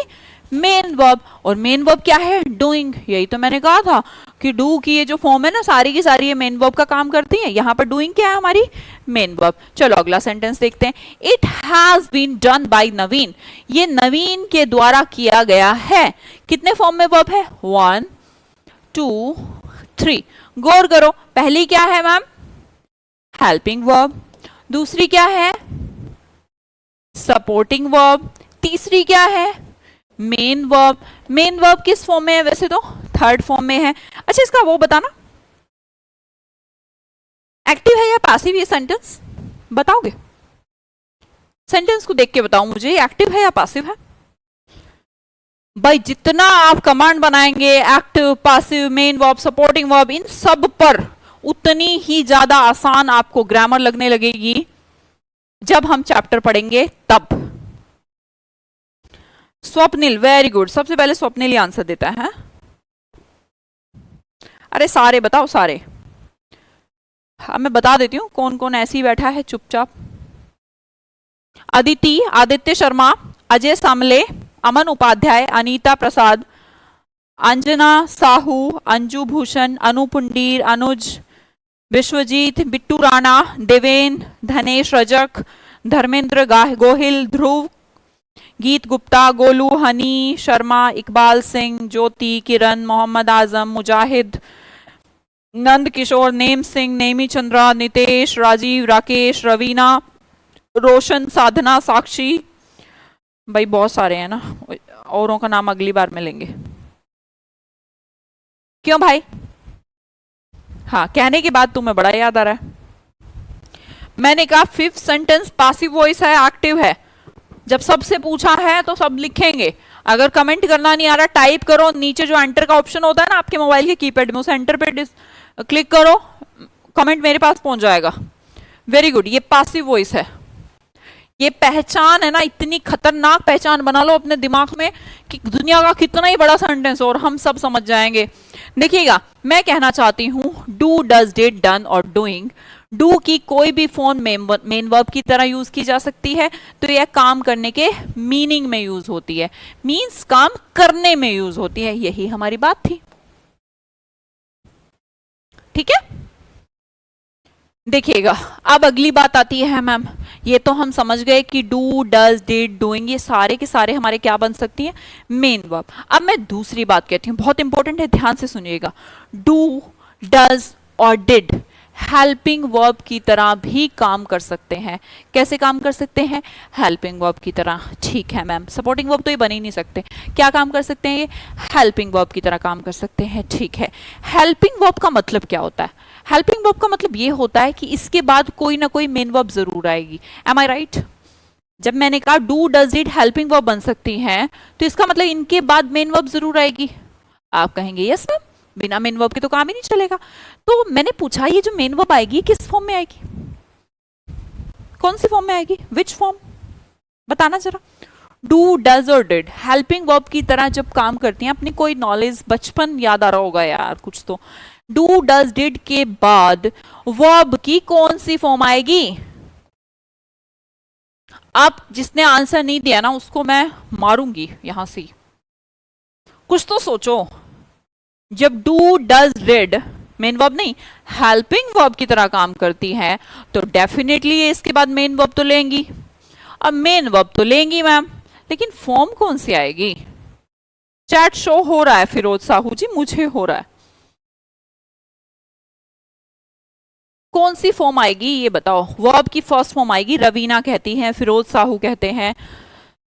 मेन वर्ब। और मेन वर्ब क्या है, डूइंग। यही तो मैंने कहा था कि डू की ये जो फॉर्म है ना सारी की सारी ये मेन वर्ब का काम करती है। यहां पर डूइंग क्या है, हमारी मेन वर्ब। चलो अगला सेंटेंस देखते हैं। It has been done by Naveen, ये नवीन के द्वारा किया गया है। कितने फॉर्म में वर्ब है, 1 2 3। गौर करो, पहली क्या है मैम, हेल्पिंग वर्ब, दूसरी क्या है, सपोर्टिंग वर्ब, तीसरी क्या है, मेन वर्ब। मेन वर्ब किस फॉर्म में है, वैसे तो थर्ड फॉर्म में है। अच्छा इसका वो बताना, एक्टिव है या पैसिव ये सेंटेंस, बताओगे? सेंटेंस को देख के बताओ मुझे, एक्टिव है या पैसिव है? भाई जितना आप कमांड बनाएंगे active, passive, main verb, supporting verb, इन सब पर उतनी ही ज्यादा आसान आपको ग्रामर लगने लगेगी जब हम चैप्टर पढ़ेंगे तब। स्वप्निल, वेरी गुड, सबसे पहले स्वप्निल ही आंसर देता है। अरे सारे बताओ, सारे। हाँ मैं बता देती हूँ कौन कौन ऐसे ही बैठा है चुपचाप। अदिति, आदित्य शर्मा, अजय सामले, अमन उपाध्याय, अनीता प्रसाद, अंजना साहू, अंजू भूषण, अनु पुंडीर, अनुज, विश्वजीत, बिट्टू राणा, देवेन, धनेश रजक, धर्मेंद्र गोहिल, ध्रुव, गीत गुप्ता, गोलू, हनी शर्मा, इकबाल सिंह, ज्योति, किरण, मोहम्मद आजम, मुजाहिद, नंद किशोर, नेम सिंह, नेमी चंद्रा, नितेश, राजीव, राकेश, रवीना, रोशन, साधना, साक्षी। भाई बहुत सारे हैं ना, औरों का नाम अगली बार में लेंगे। क्यों भाई? हाँ, कहने के बाद तुम्हें बड़ा याद आ रहा है। मैंने कहा फिफ्थ सेंटेंस पासिव वॉइस है, एक्टिव है। जब सबसे पूछा है तो सब लिखेंगे। अगर कमेंट करना नहीं आ रहा टाइप करो, नीचे जो एंटर का ऑप्शन होता है ना आपके मोबाइल के कीपैड में, उस एंटर पे क्लिक करो, कमेंट मेरे पास पहुंच जाएगा। वेरी गुड, ये पासिव वॉइस है। ये पहचान है ना, इतनी खतरनाक पहचान बना लो अपने दिमाग में कि दुनिया का कितना ही बड़ा सेंटेंस और हम सब समझ जाएंगे। देखिएगा, मैं कहना चाहती हूं डू, डज, डिड, डन और डूइंग। डू की कोई भी फॉर्म मेन वर्ब की तरह यूज की जा सकती है, तो यह काम करने के मीनिंग में यूज होती है, मींस काम करने में यूज होती है। यही हमारी बात थी, ठीक है। देखिएगा, अब अगली बात आती है मैम, ये तो हम समझ गए कि डू, डज, डिड, डूइंग ये सारे के सारे हमारे क्या बन सकती हैं, मेन वर्ब। अब मैं दूसरी बात कहती हूँ, बहुत इंपॉर्टेंट है, ध्यान से सुनिएगा। डू, डज और डिड हेल्पिंग वर्ब की तरह भी काम कर सकते हैं। कैसे काम कर सकते हैं? हेल्पिंग वर्ब की तरह। ठीक है मैम, सपोर्टिंग वर्ब तो ये बन ही नहीं सकते। क्या काम कर सकते हैं? ये हेल्पिंग वर्ब की तरह काम कर सकते हैं। ठीक है, हेल्पिंग वर्ब का मतलब क्या होता है? हेल्पिंग वर्ब का मतलब ये होता है कि इसके बाद कोई ना कोई मेन वर्ब जरूर आएगी। एम आई राइट? जब मैंने कहा do, does, did helping verb बन सकती हैं, तो इसका मतलब इनके बाद मेन वर्ब जरूर आएगी। आप कहेंगे यस मैम, बिना मेन वर्ब के तो काम ही नहीं चलेगा। तो मैंने पूछा ये जो मेन वर्ब आएगी किस फॉर्म में आएगी, कौन सी फॉर्म में आएगी, विच फॉर्म, बताना जरा। डू, डज और डिड हेल्पिंग वर्ब की तरह जब काम करती हैं, अपनी कोई नॉलेज बचपन याद आ रहा होगा यार कुछ तो। डू, डज, डिड के बाद वर्ब की कौन सी फॉर्म आएगी? आप जिसने आंसर नहीं दिया ना उसको मैं मारूंगी यहां से। कुछ तो सोचो। जब do, does, did main verb नहीं हेल्पिंग वर्ब की तरह काम करती है, तो डेफिनेटली ये इसके बाद मेन वर्ब तो लेंगी। अब मेन वर्ब तो लेंगी मैम, लेकिन फॉर्म कौन सी आएगी? चैट शो हो रहा है फिरोज साहू जी, मुझे हो रहा है। कौन सी फॉर्म आएगी ये बताओ? वर्ब की फर्स्ट फॉर्म आएगी, रवीना कहती हैं, फिरोज साहू कहते हैं,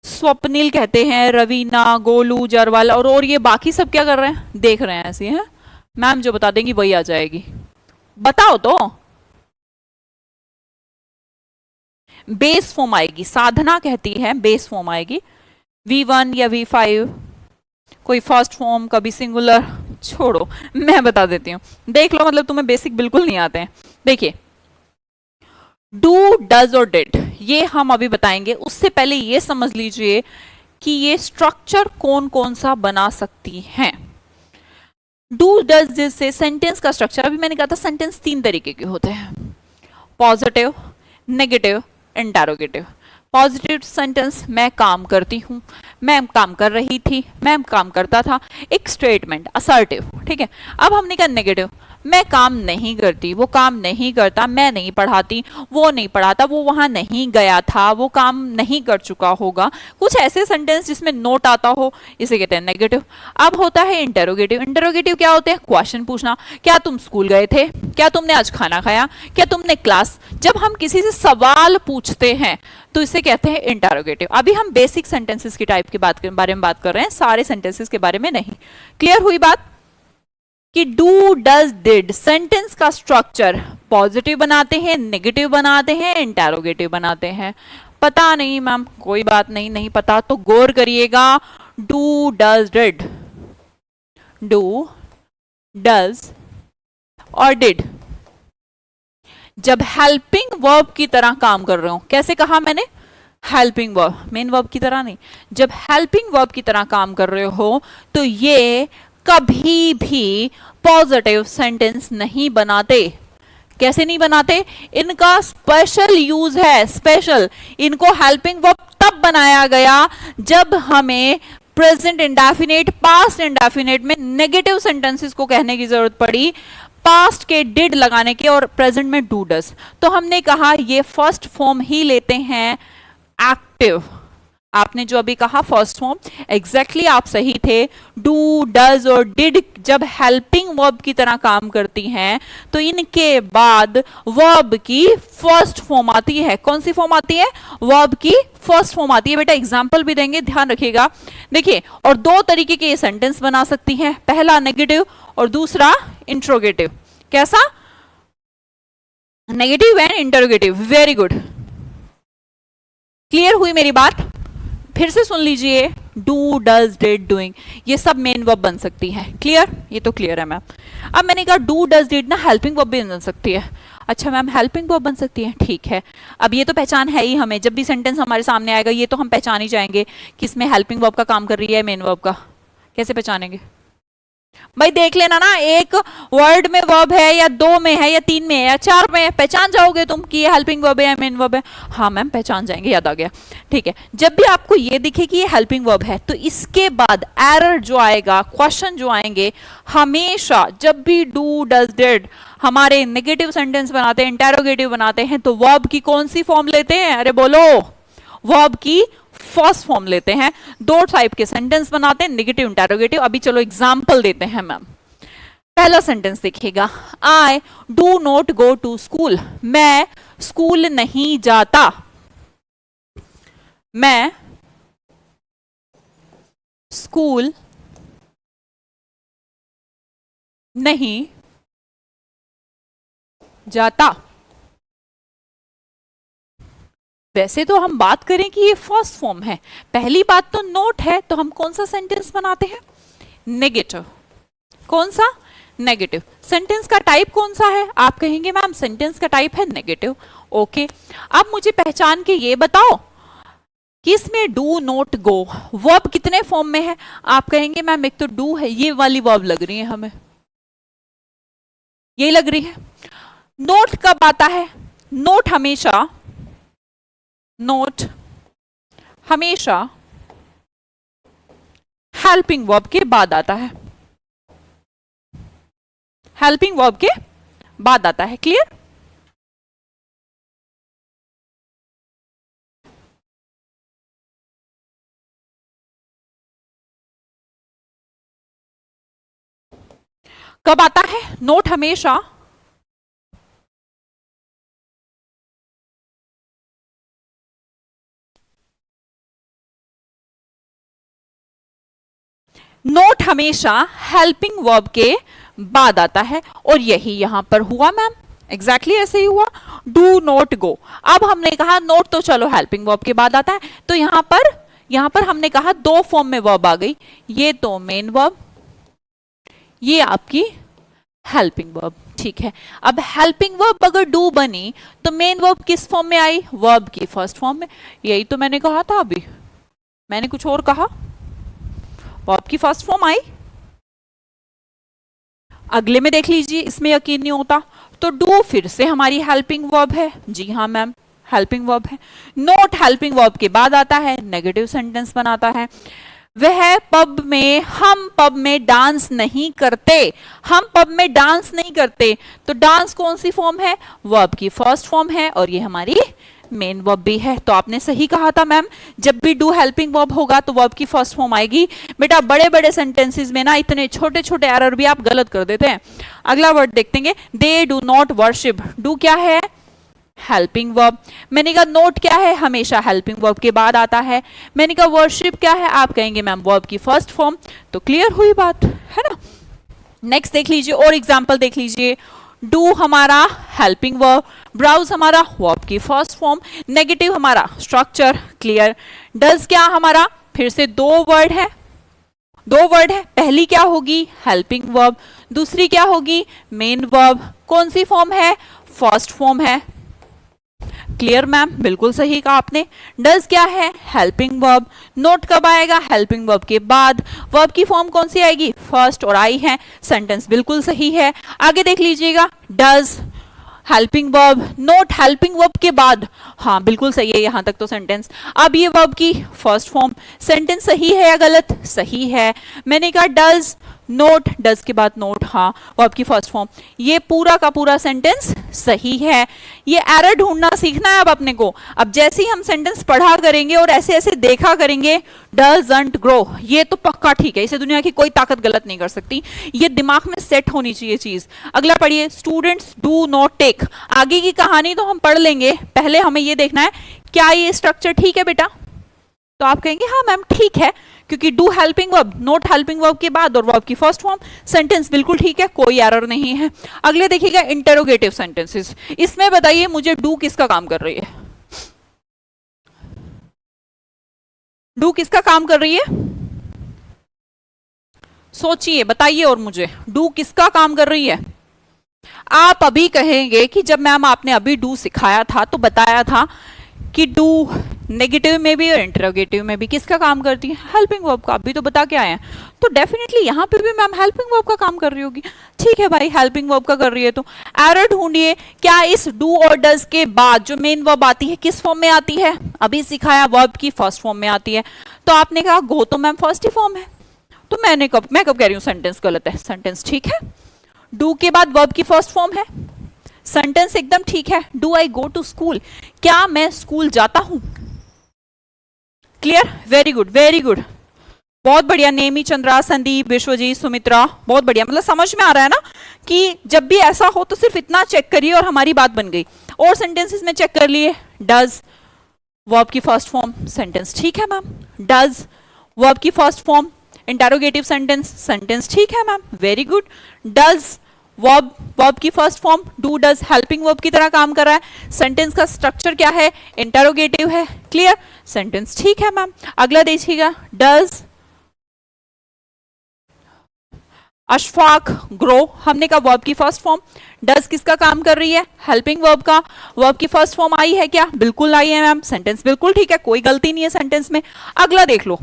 स्वप्निल कहते हैं, रवीना, गोलू, जरवाल और ये बाकी सब क्या कर रहे हैं, देख रहे हैं ऐसे हैं। मैम जो बता देंगी वही आ जाएगी। बताओ तो। बेस फॉर्म आएगी, साधना कहती है बेस फॉर्म आएगी, V1 या V5, कोई फर्स्ट फॉर्म, कभी सिंगुलर, छोड़ो मैं बता देती हूँ, देख लो, मतलब तुम्हें बेसिक बिल्कुल नहीं आते हैं। देखिए डू, डज और डिड ये हम अभी बताएंगे, उससे पहले ये समझ लीजिए कि ये स्ट्रक्चर कौन कौन सा बना सकती हैं। डू डज डिड से सेंटेंस का स्ट्रक्चर, अभी मैंने कहा था सेंटेंस तीन तरीके के होते हैं, positive, negative, interrogative. Positive sentence, मैं काम करती हूं, मैं काम कर रही थी, मैं काम करता था, एक स्टेटमेंट असर्टिव, ठीक है। अब हमने कहा नेगेटिव, मैं काम नहीं करती, वो काम नहीं करता, मैं नहीं पढ़ाती, वो नहीं पढ़ाता, वो वहां नहीं गया था, वो काम नहीं कर चुका होगा, कुछ ऐसे सेंटेंस जिसमें नोट आता हो, इसे कहते हैं नेगेटिव। अब होता है इंटरोगेटिव। इंटरोगेटिव क्या होते हैं? क्वेश्चन पूछना, क्या तुम स्कूल गए थे, क्या तुमने आज खाना खाया, क्या तुमने क्लास, जब हम किसी से सवाल पूछते हैं तो इसे कहते हैं इंटरोगेटिव। अभी हम बेसिक सेंटेंसेस की टाइप के बारे में बात कर रहे हैं, सारे सेंटेंसेस के बारे में नहीं। क्लियर हुई बात कि डू डज डिड सेंटेंस का स्ट्रक्चर पॉजिटिव बनाते हैं, नेगेटिव बनाते हैं, इंटरोगेटिव बनाते हैं। पता नहीं मैम, कोई बात नहीं, नहीं पता तो गौर करिएगा। Do does did, do does और डिड जब हेल्पिंग वर्ब की तरह काम कर रहे हो, कैसे कहा मैंने? हेल्पिंग वर्ब, मेन वर्ब की तरह नहीं, जब हेल्पिंग वर्ब की तरह काम कर रहे हो तो ये कभी भी पॉजिटिव सेंटेंस नहीं बनाते। कैसे नहीं बनाते? इनका स्पेशल यूज है, स्पेशल। इनको हेल्पिंग वर्ब तब बनाया गया जब हमें प्रेजेंट इंडेफिनिट, पास्ट इंडेफिनिट में नेगेटिव सेंटेंसेस को कहने की जरूरत पड़ी, पास्ट के डिड लगाने के और प्रेजेंट में डू डज। तो हमने कहा ये फर्स्ट फॉर्म ही लेते हैं एक्टिव। आपने जो अभी कहा फर्स्ट फॉर्म, एग्जैक्टली आप सही थे। डू, डज और डिड जब हेल्पिंग वर्ब की तरह काम करती हैं तो इनके बाद वर्ब की फर्स्ट फॉर्म आती है। कौन सी फॉर्म आती है? वर्ब की फर्स्ट फॉर्म आती है। बेटा एग्जाम्पल भी देंगे, ध्यान रखिएगा। देखिए, और दो तरीके के ये सेंटेंस बना सकती हैं, पहला नेगेटिव और दूसरा इंट्रोगेटिव। कैसा? Negative and interrogative. Very good, clear हुई मेरी बात? फिर से सुन लीजिए, डू, डज, डिड, डूइंग, ये सब मेन वर्ब बन सकती है। क्लियर? ये तो क्लियर है मैम। अब मैंने कहा डू, डज, डिड ना हेल्पिंग वर्ब भी बन सकती है। अच्छा मैम, हेल्पिंग वर्ब बन सकती है, ठीक है। अब ये तो पहचान है ही हमें, जब भी सेंटेंस हमारे सामने आएगा ये तो हम पहचान ही जाएंगे कि इसमें हेल्पिंग वर्ब का काम कर रही है, मेन वर्ब का। कैसे पहचानेंगे भाई? देख लेना ना, एक वर्ड में वर्ब है या दो में है या तीन में है या चार में है, पहचान जाओगे तुम कि ये हेल्पिंग वर्ब है या मेन वर्ब है। हाँ मैम पहचान जाएंगे, याद आ गया, ठीक है। जब भी आपको ये दिखे कि ये हेल्पिंग वर्ब है तो इसके बाद एरर जो आएगा, क्वेश्चन जो आएंगे, हमेशा जब भी डू, डज, डिड हमारे नेगेटिव सेंटेंस बनाते हैं, इंटेरोगेटिव बनाते हैं, तो वर्ब की कौन सी फॉर्म लेते हैं? अरे बोलो, वर्ब की फर्स्ट फॉर्म लेते हैं। दो टाइप के सेंटेंस बनाते हैं, नेगेटिव, इंटरोगेटिव। अभी चलो एग्जांपल देते हैं मैम। पहला सेंटेंस देखिएगा, I do not go to school, मैं स्कूल नहीं जाता, मैं स्कूल नहीं जाता। वैसे तो हम बात करें कि ये फर्स्ट फॉर्म है, पहली बात तो नोट है, तो हम कौन सा सेंटेंस बनाते हैं? नेगेटिव। कौन सा? नेगेटिव। सेंटेंस का टाइप कौन सा है? आप कहेंगे मैम सेंटेंस का टाइप है नेगेटिव। ओके, अब मुझे पहचान के ये बताओ कि इसमें डू, नॉट, गो वर्ब कितने फॉर्म में है? आप कहेंगे मैम एक तो डू है, ये वाली वर्ब लग रही है हमें, यही लग रही है। नोट कब आता है? नोट हमेशा, नोट हमेशा हेल्पिंग वर्ब के बाद आता है, हेल्पिंग वर्ब के बाद आता है। क्लियर? कब आता है नोट? हमेशा नोट हमेशा हेल्पिंग वर्ब के बाद आता है, और यही यहां पर हुआ मैम, एग्जैक्टली ऐसे ही हुआ, डू नॉट गो। अब हमने कहा नोट तो चलो हेल्पिंग वर्ब के बाद आता है, तो यहां पर हमने कहा दो फॉर्म में वर्ब आ गई, ये तो मेन वर्ब, ये आपकी हेल्पिंग वर्ब, ठीक है। अब हेल्पिंग वर्ब अगर डू बनी तो मेन वर्ब किस फॉर्म में आई, वर्ब की फर्स्ट फॉर्म में, यही तो मैंने कहा था, अभी मैंने कुछ और कहा, वर्ब की फर्स्ट फॉर्म आई। अगले में देख लीजिए, इसमें यकीन नहीं होता, तो डू फिर से हमारी हेल्पिंग वर्ब है, जी हाँ मैम हेल्पिंग वर्ब है। नोट हेल्पिंग वर्ब के बाद आता है, नेगेटिव सेंटेंस बनाता है, वह पब में, हम पब में डांस नहीं करते, हम पब में डांस नहीं करते, तो डांस कौन सी फॉर्म है, वर्ब की फर्स्ट फॉर्म है, और ये हमारी मेन वर्ब भी है। तो आपने सही कहा था मैम, जब भी डू हेल्पिंग वर्ब होगा तो वर्ब की फर्स्ट फॉर्म आएगी। बेटा बड़े बड़े सेंटेंसेस में ना इतने छोटे छोटे एरर भी आप गलत कर देते हैं। अगला वर्ड देखते हैं, they do not worship, do क्या है, हेल्पिंग वर्ब। मैंने कहा नोट क्या है, हमेशा हेल्पिंग वर्ब के बाद आता है। मैंने कहा वर्शिप क्या है, आप कहेंगे मैम वर्ब की फर्स्ट फॉर्म। तो क्लियर हुई बात है ना। नेक्स्ट देख लीजिए, और एग्जांपल देख लीजिए, डू हमारा हेल्पिंग वर्ब, ब्राउज हमारा वर्ब की फर्स्ट फॉर्म, नेगेटिव हमारा स्ट्रक्चर, क्लियर। डज क्या हमारा, फिर से दो वर्ड है, पहली क्या होगी, हेल्पिंग वर्ब, दूसरी क्या होगी, मेन वर्ब, कौन सी फॉर्म है, फर्स्ट फॉर्म है, क्लियर मैम, बिल्कुल सही कहा आपने। डज क्या है, हेल्पिंग वर्ब, नोट कब आएगा, हेल्पिंग वर्ब के बाद, वर्ब की फॉर्म कौन सी आएगी, फर्स्ट, और आई है, सेंटेंस बिल्कुल सही है। आगे देख लीजिएगा, does helping verb, note helping verb के बाद, हाँ बिल्कुल सही है, यहां तक तो सेंटेंस। अब ये वर्ब की फर्स्ट फॉर्म, सेंटेंस सही है या गलत, सही है। मैंने कहा डज नोट, डज के बाद नोट, हाँ वर्ब की फर्स्ट फॉर्म, ये पूरा का पूरा सेंटेंस सही है। ये एरर ढूंढना सीखना है अब अपने को। अब जैसे ही हम सेंटेंस पढ़ा करेंगे और ऐसे ऐसे देखा करेंगे, डजंट ग्रो, ये तो पक्का ठीक है, इसे दुनिया की कोई ताकत गलत नहीं कर सकती, ये दिमाग में सेट होनी चाहिए चीज। अगला पढ़िए, स्टूडेंट्स डू नॉट टेक। आगे की कहानी तो हम पढ़ लेंगे, पहले हमें ये देखना है क्या ये स्ट्रक्चर ठीक है बेटा। तो आप कहेंगे हाँ मैम ठीक है, क्योंकि do helping verb, note helping verb के बाद और वर्ब की फर्स्ट फॉर्म, सेंटेंस बिल्कुल ठीक है, कोई एरर नहीं है। अगले देखिएगा, इंटरोगेटिव सेंटेंसेस। इसमें बताइए मुझे डू किसका काम कर रही है, डू किसका काम कर रही है, सोचिए बताइए, और मुझे डू किसका काम कर रही है। आप अभी कहेंगे कि जब मैम आपने अभी डू सिखाया था तो बताया था कि डू नेगेटिव में भी और इंटरोगेटिव में भी किसका काम करती है, हेल्पिंग वर्ब का, अभी तो बता के आए हैं। तो डेफिनेटली यहाँ पे भी मैम हेल्पिंग वर्ब का काम कर रही होगी। ठीक है भाई, हेल्पिंग वर्ब का कर रही है, तो एरर ढूंढिए, क्या इस डू और डज के बाद जो मेन वर्ब आती है किस फॉर्म में आती है, अभी सिखाया वर्ब की फर्स्ट फॉर्म में आती है। तो आपने कहा गो तो मैम फर्स्ट ही फॉर्म है, तो मैं कब कह रही हूँ सेंटेंस गलत है, सेंटेंस ठीक है। डू के बाद वर्ब की फर्स्ट फॉर्म है, सेंटेंस एकदम ठीक है। Do I go to school, क्या मैं स्कूल जाता हूं, clear, very good very good, बहुत बढ़िया। नेमी, चंद्रा, संदीप, विश्वजीत, सुमित्रा, बहुत बढ़िया, मतलब समझ में आ रहा है ना कि जब भी ऐसा हो तो सिर्फ इतना चेक करिए और हमारी बात बन गई। और सेंटेंसेस में चेक कर लिए, डज वर्ब की फर्स्ट फॉर्म, सेंटेंस ठीक है मैम। डज वर्ब की first form, interrogative sentence, sentence ठीक है ma'am, very good. Does verb की first form, do does helping verb की तरह काम कर रहा है, सेंटेंस का स्ट्रक्चर क्या है, इंटरोगेटिव है, क्लियर, सेंटेंस ठीक है मैम। अगला देखिएगा, डज अशफाक ग्रो, हमने कहा वर्ब की फर्स्ट फॉर्म, डज किसका काम कर रही है, हेल्पिंग वर्ब का, वर्ब की फर्स्ट फॉर्म आई है क्या, बिल्कुल आई है मैम, सेंटेंस बिल्कुल ठीक है, कोई गलती नहीं है सेंटेंस में। अगला देख लो,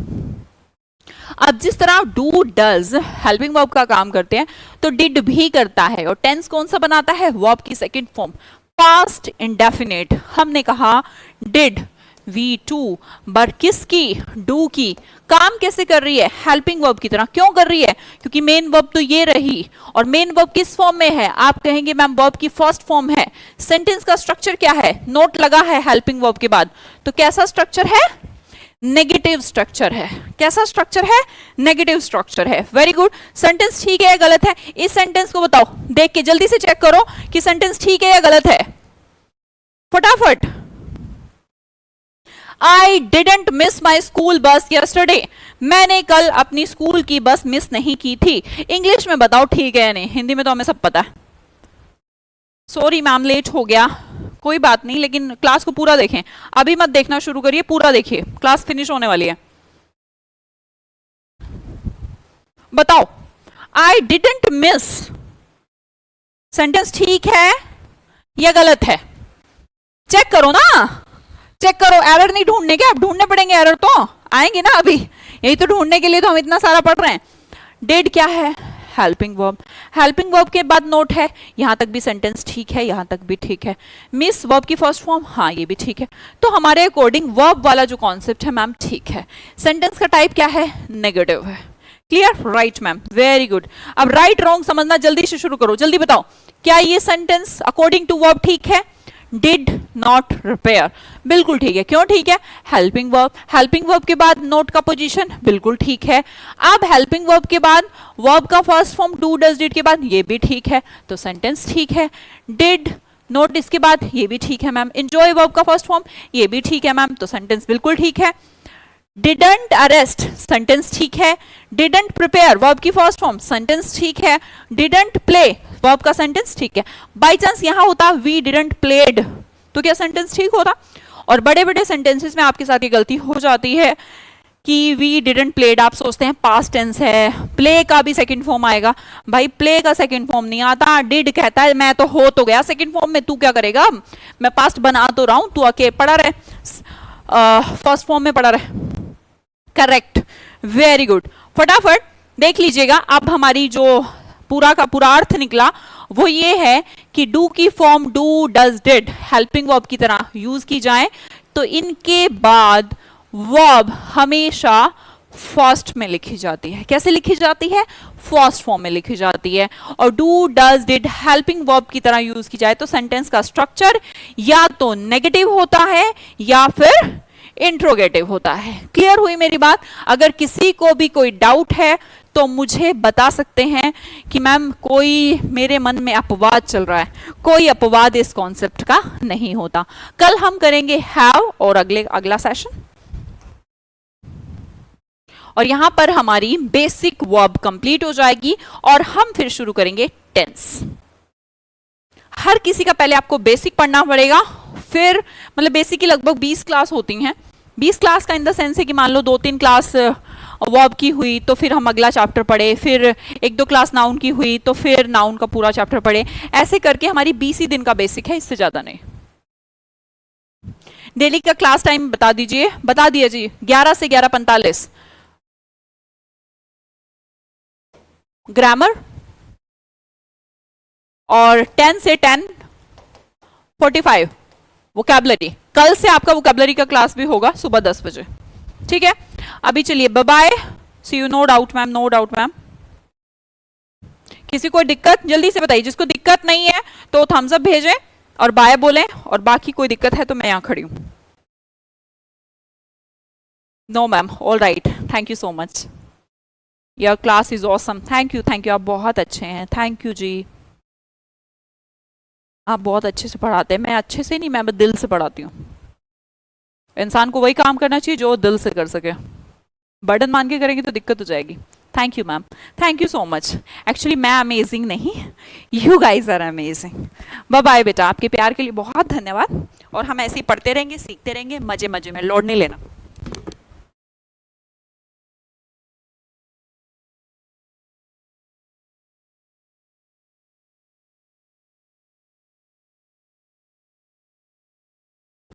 अब जिस तरह डू डज हेल्पिंग वर्ब का काम करते हैं तो डिड भी करता है, और टेंस कौन सा बनाता है, वर्ब की सेकंड फॉर्म, पास्ट इंडेफिनिट। हमने कहा डिड V2, बट किसकी, डू की, काम कैसे कर रही है, हेल्पिंग वर्ब की तरह। क्यों कर रही है, क्योंकि मेन वर्ब तो ये रही, और मेन वर्ब किस फॉर्म में है, आप कहेंगे मैम वर्ब की फर्स्ट फॉर्म है। सेंटेंस का स्ट्रक्चर क्या है, नोट लगा है हेल्पिंग वर्ब के बाद, तो कैसा स्ट्रक्चर है, नेगेटिव स्ट्रक्चर है। कैसा स्ट्रक्चर है, नेगेटिव स्ट्रक्चर है, वेरी गुड। सेंटेंस ठीक है या गलत है, इस सेंटेंस को बताओ, देख के जल्दी से चेक करो कि सेंटेंस ठीक है या गलत है, फटाफट। I didn't miss my school bus yesterday, मैंने कल अपनी स्कूल की बस मिस नहीं की थी। इंग्लिश में बताओ ठीक है या नहीं, हिंदी में तो हमें सब पता है। सॉरी मैम लेट हो गया, कोई बात नहीं, लेकिन क्लास को पूरा देखें, अभी मत देखना शुरू करिए, पूरा देखिए, क्लास फिनिश होने वाली है। बताओ, आई डिडेंट मिस, सेंटेंस ठीक है या गलत है? चेक करो ना, चेक करो, एरर नहीं ढूंढने के, अब ढूंढने पड़ेंगे एरर, तो आएंगे ना अभी, यही तो ढूंढने के लिए तो हम इतना सारा पढ़ रहे हैं। डिड क्या है? हेल्पिंग वर्ब, हेल्पिंग वर्ब के बाद नोट है, यहां तक भी सेंटेंस ठीक है, यहां तक भी ठीक है। मिस वर्ब की फर्स्ट फॉर्म, हाँ ये भी ठीक है। तो हमारे अकॉर्डिंग वर्ब वाला जो कॉन्सेप्ट है मैम ठीक है। सेंटेंस का टाइप क्या है? नेगेटिव है। Clear? Right ma'am, very good. अब राइट रॉन्ग समझना जल्दी से शुरू करो, जल्दी बताओ, क्या ये सेंटेंस अकॉर्डिंग टू वर्ब ठीक है? डिड नॉट रिपेयर, बिल्कुल ठीक है। क्यों ठीक है? हेल्पिंग वर्ब, हेल्पिंग वर्ब के बाद नोट का पोजीशन बिल्कुल ठीक है। अब हेल्पिंग वर्ब के बाद वर्ब का first form do does did के बाद ये भी ठीक है, तो सेंटेंस ठीक है। डिड नोट इसके बाद ये भी ठीक है मैम। एंजॉय वर्ब का फर्स्ट फॉर्म ये भी ठीक है मैम, तो सेंटेंस बिल्कुल ठीक है। डिडंट अरेस्ट, सेंटेंस ठीक है। डिडंट प्रिपेयर वर्ब की फर्स्ट फॉर्म, सेंटेंस ठीक है। डिडंट प्ले वर्ब का सेंटेंस ठीक है। बाई चांस यहां होता वी डिडंट प्लेड, तो क्या सेंटेंस ठीक होता? और बड़े बड़े सेंटेंसेस में आपके साथ ये गलती हो जाती है कि वी डिडंट प्लेड, आप सोचते हैं पास्ट टेंस है, प्ले का भी सेकंड फॉर्म आएगा। भाई प्ले का सेकंड फॉर्म नहीं आता, डिड कहता है मैं तो हो तो गया सेकंड फॉर्म में, तू क्या करेगा? मैं पास्ट बना तो रहा हूं, तू आके पढ़ा रहे फर्स्ट फॉर्म में पढ़ा रहे। Correct, very good. फटाफट देख लीजिएगा, अब हमारी जो पूरा का पूरा अर्थ निकला वो ये है कि डू की form do does did helping verb की तरह यूज की जाए तो इनके बाद वर्ब हमेशा फर्स्ट में लिखी जाती है। कैसे लिखी जाती है? फर्स्ट फॉर्म में लिखी जाती है। और do does did helping verb की तरह यूज की जाए तो सेंटेंस का स्ट्रक्चर या तो नेगेटिव होता है या फिर इंट्रोगेटिव होता है। क्लियर हुई मेरी बात? अगर किसी को भी कोई डाउट है तो मुझे बता सकते हैं कि मैम कोई मेरे मन में अपवाद चल रहा है, कोई अपवाद इस कॉन्सेप्ट का नहीं होता। कल हम करेंगे हैव और अगला सेशन, और यहां पर हमारी बेसिक वर्ब कंप्लीट हो जाएगी और हम फिर शुरू करेंगे टेंस। हर किसी का पहले आपको बेसिक पढ़ना पड़ेगा, फिर मतलब बेसिक की लगभग 20 क्लास होती हैं। 20 क्लास का इन द सेंस है कि मान लो 2-3 क्लास वर्ब की हुई तो फिर हम अगला चैप्टर पढ़े, फिर 1-2 क्लास नाउन की हुई तो फिर नाउन का पूरा चैप्टर पढ़े, ऐसे करके हमारी 20 ही दिन का बेसिक है, इससे ज्यादा नहीं। डेली का क्लास टाइम बता दीजिए, बता दिया जी, 11 से 11:45 ग्रामर और 10 से 10:45 वोकैबुलरी। कल से आपका वोकैबुलरी का क्लास भी होगा सुबह 10 बजे, ठीक है? अभी चलिए bye bye, see you. No doubt ma'am, no doubt ma'am. किसी को दिक्कत जल्दी से बताइए, जिसको दिक्कत नहीं है तो थम्स अप भेजें और बाय बोलें, और बाकी कोई दिक्कत है तो मैं यहां खड़ी हूं। No ma'am, all right, thank you so much, your class is awesome. Thank you, thank you, आप बहुत अच्छे हैं, थैंक यू जी, आप बहुत अच्छे से पढ़ाते हैं। मैं अच्छे से नहीं, मैं दिल से पढ़ाती हूँ। इंसान को वही काम करना चाहिए जो दिल से कर सके, बर्डन मान के करेंगे तो दिक्कत हो जाएगी। Thank you ma'am, thank you so much. Actually मैं अमेजिंग नहीं, you guys are amazing. Bye bye बेटा, आपके प्यार के लिए बहुत धन्यवाद, और हम ऐसे ही पढ़ते रहेंगे, सीखते रहेंगे, मजे मजे में, लोड नहीं लेना।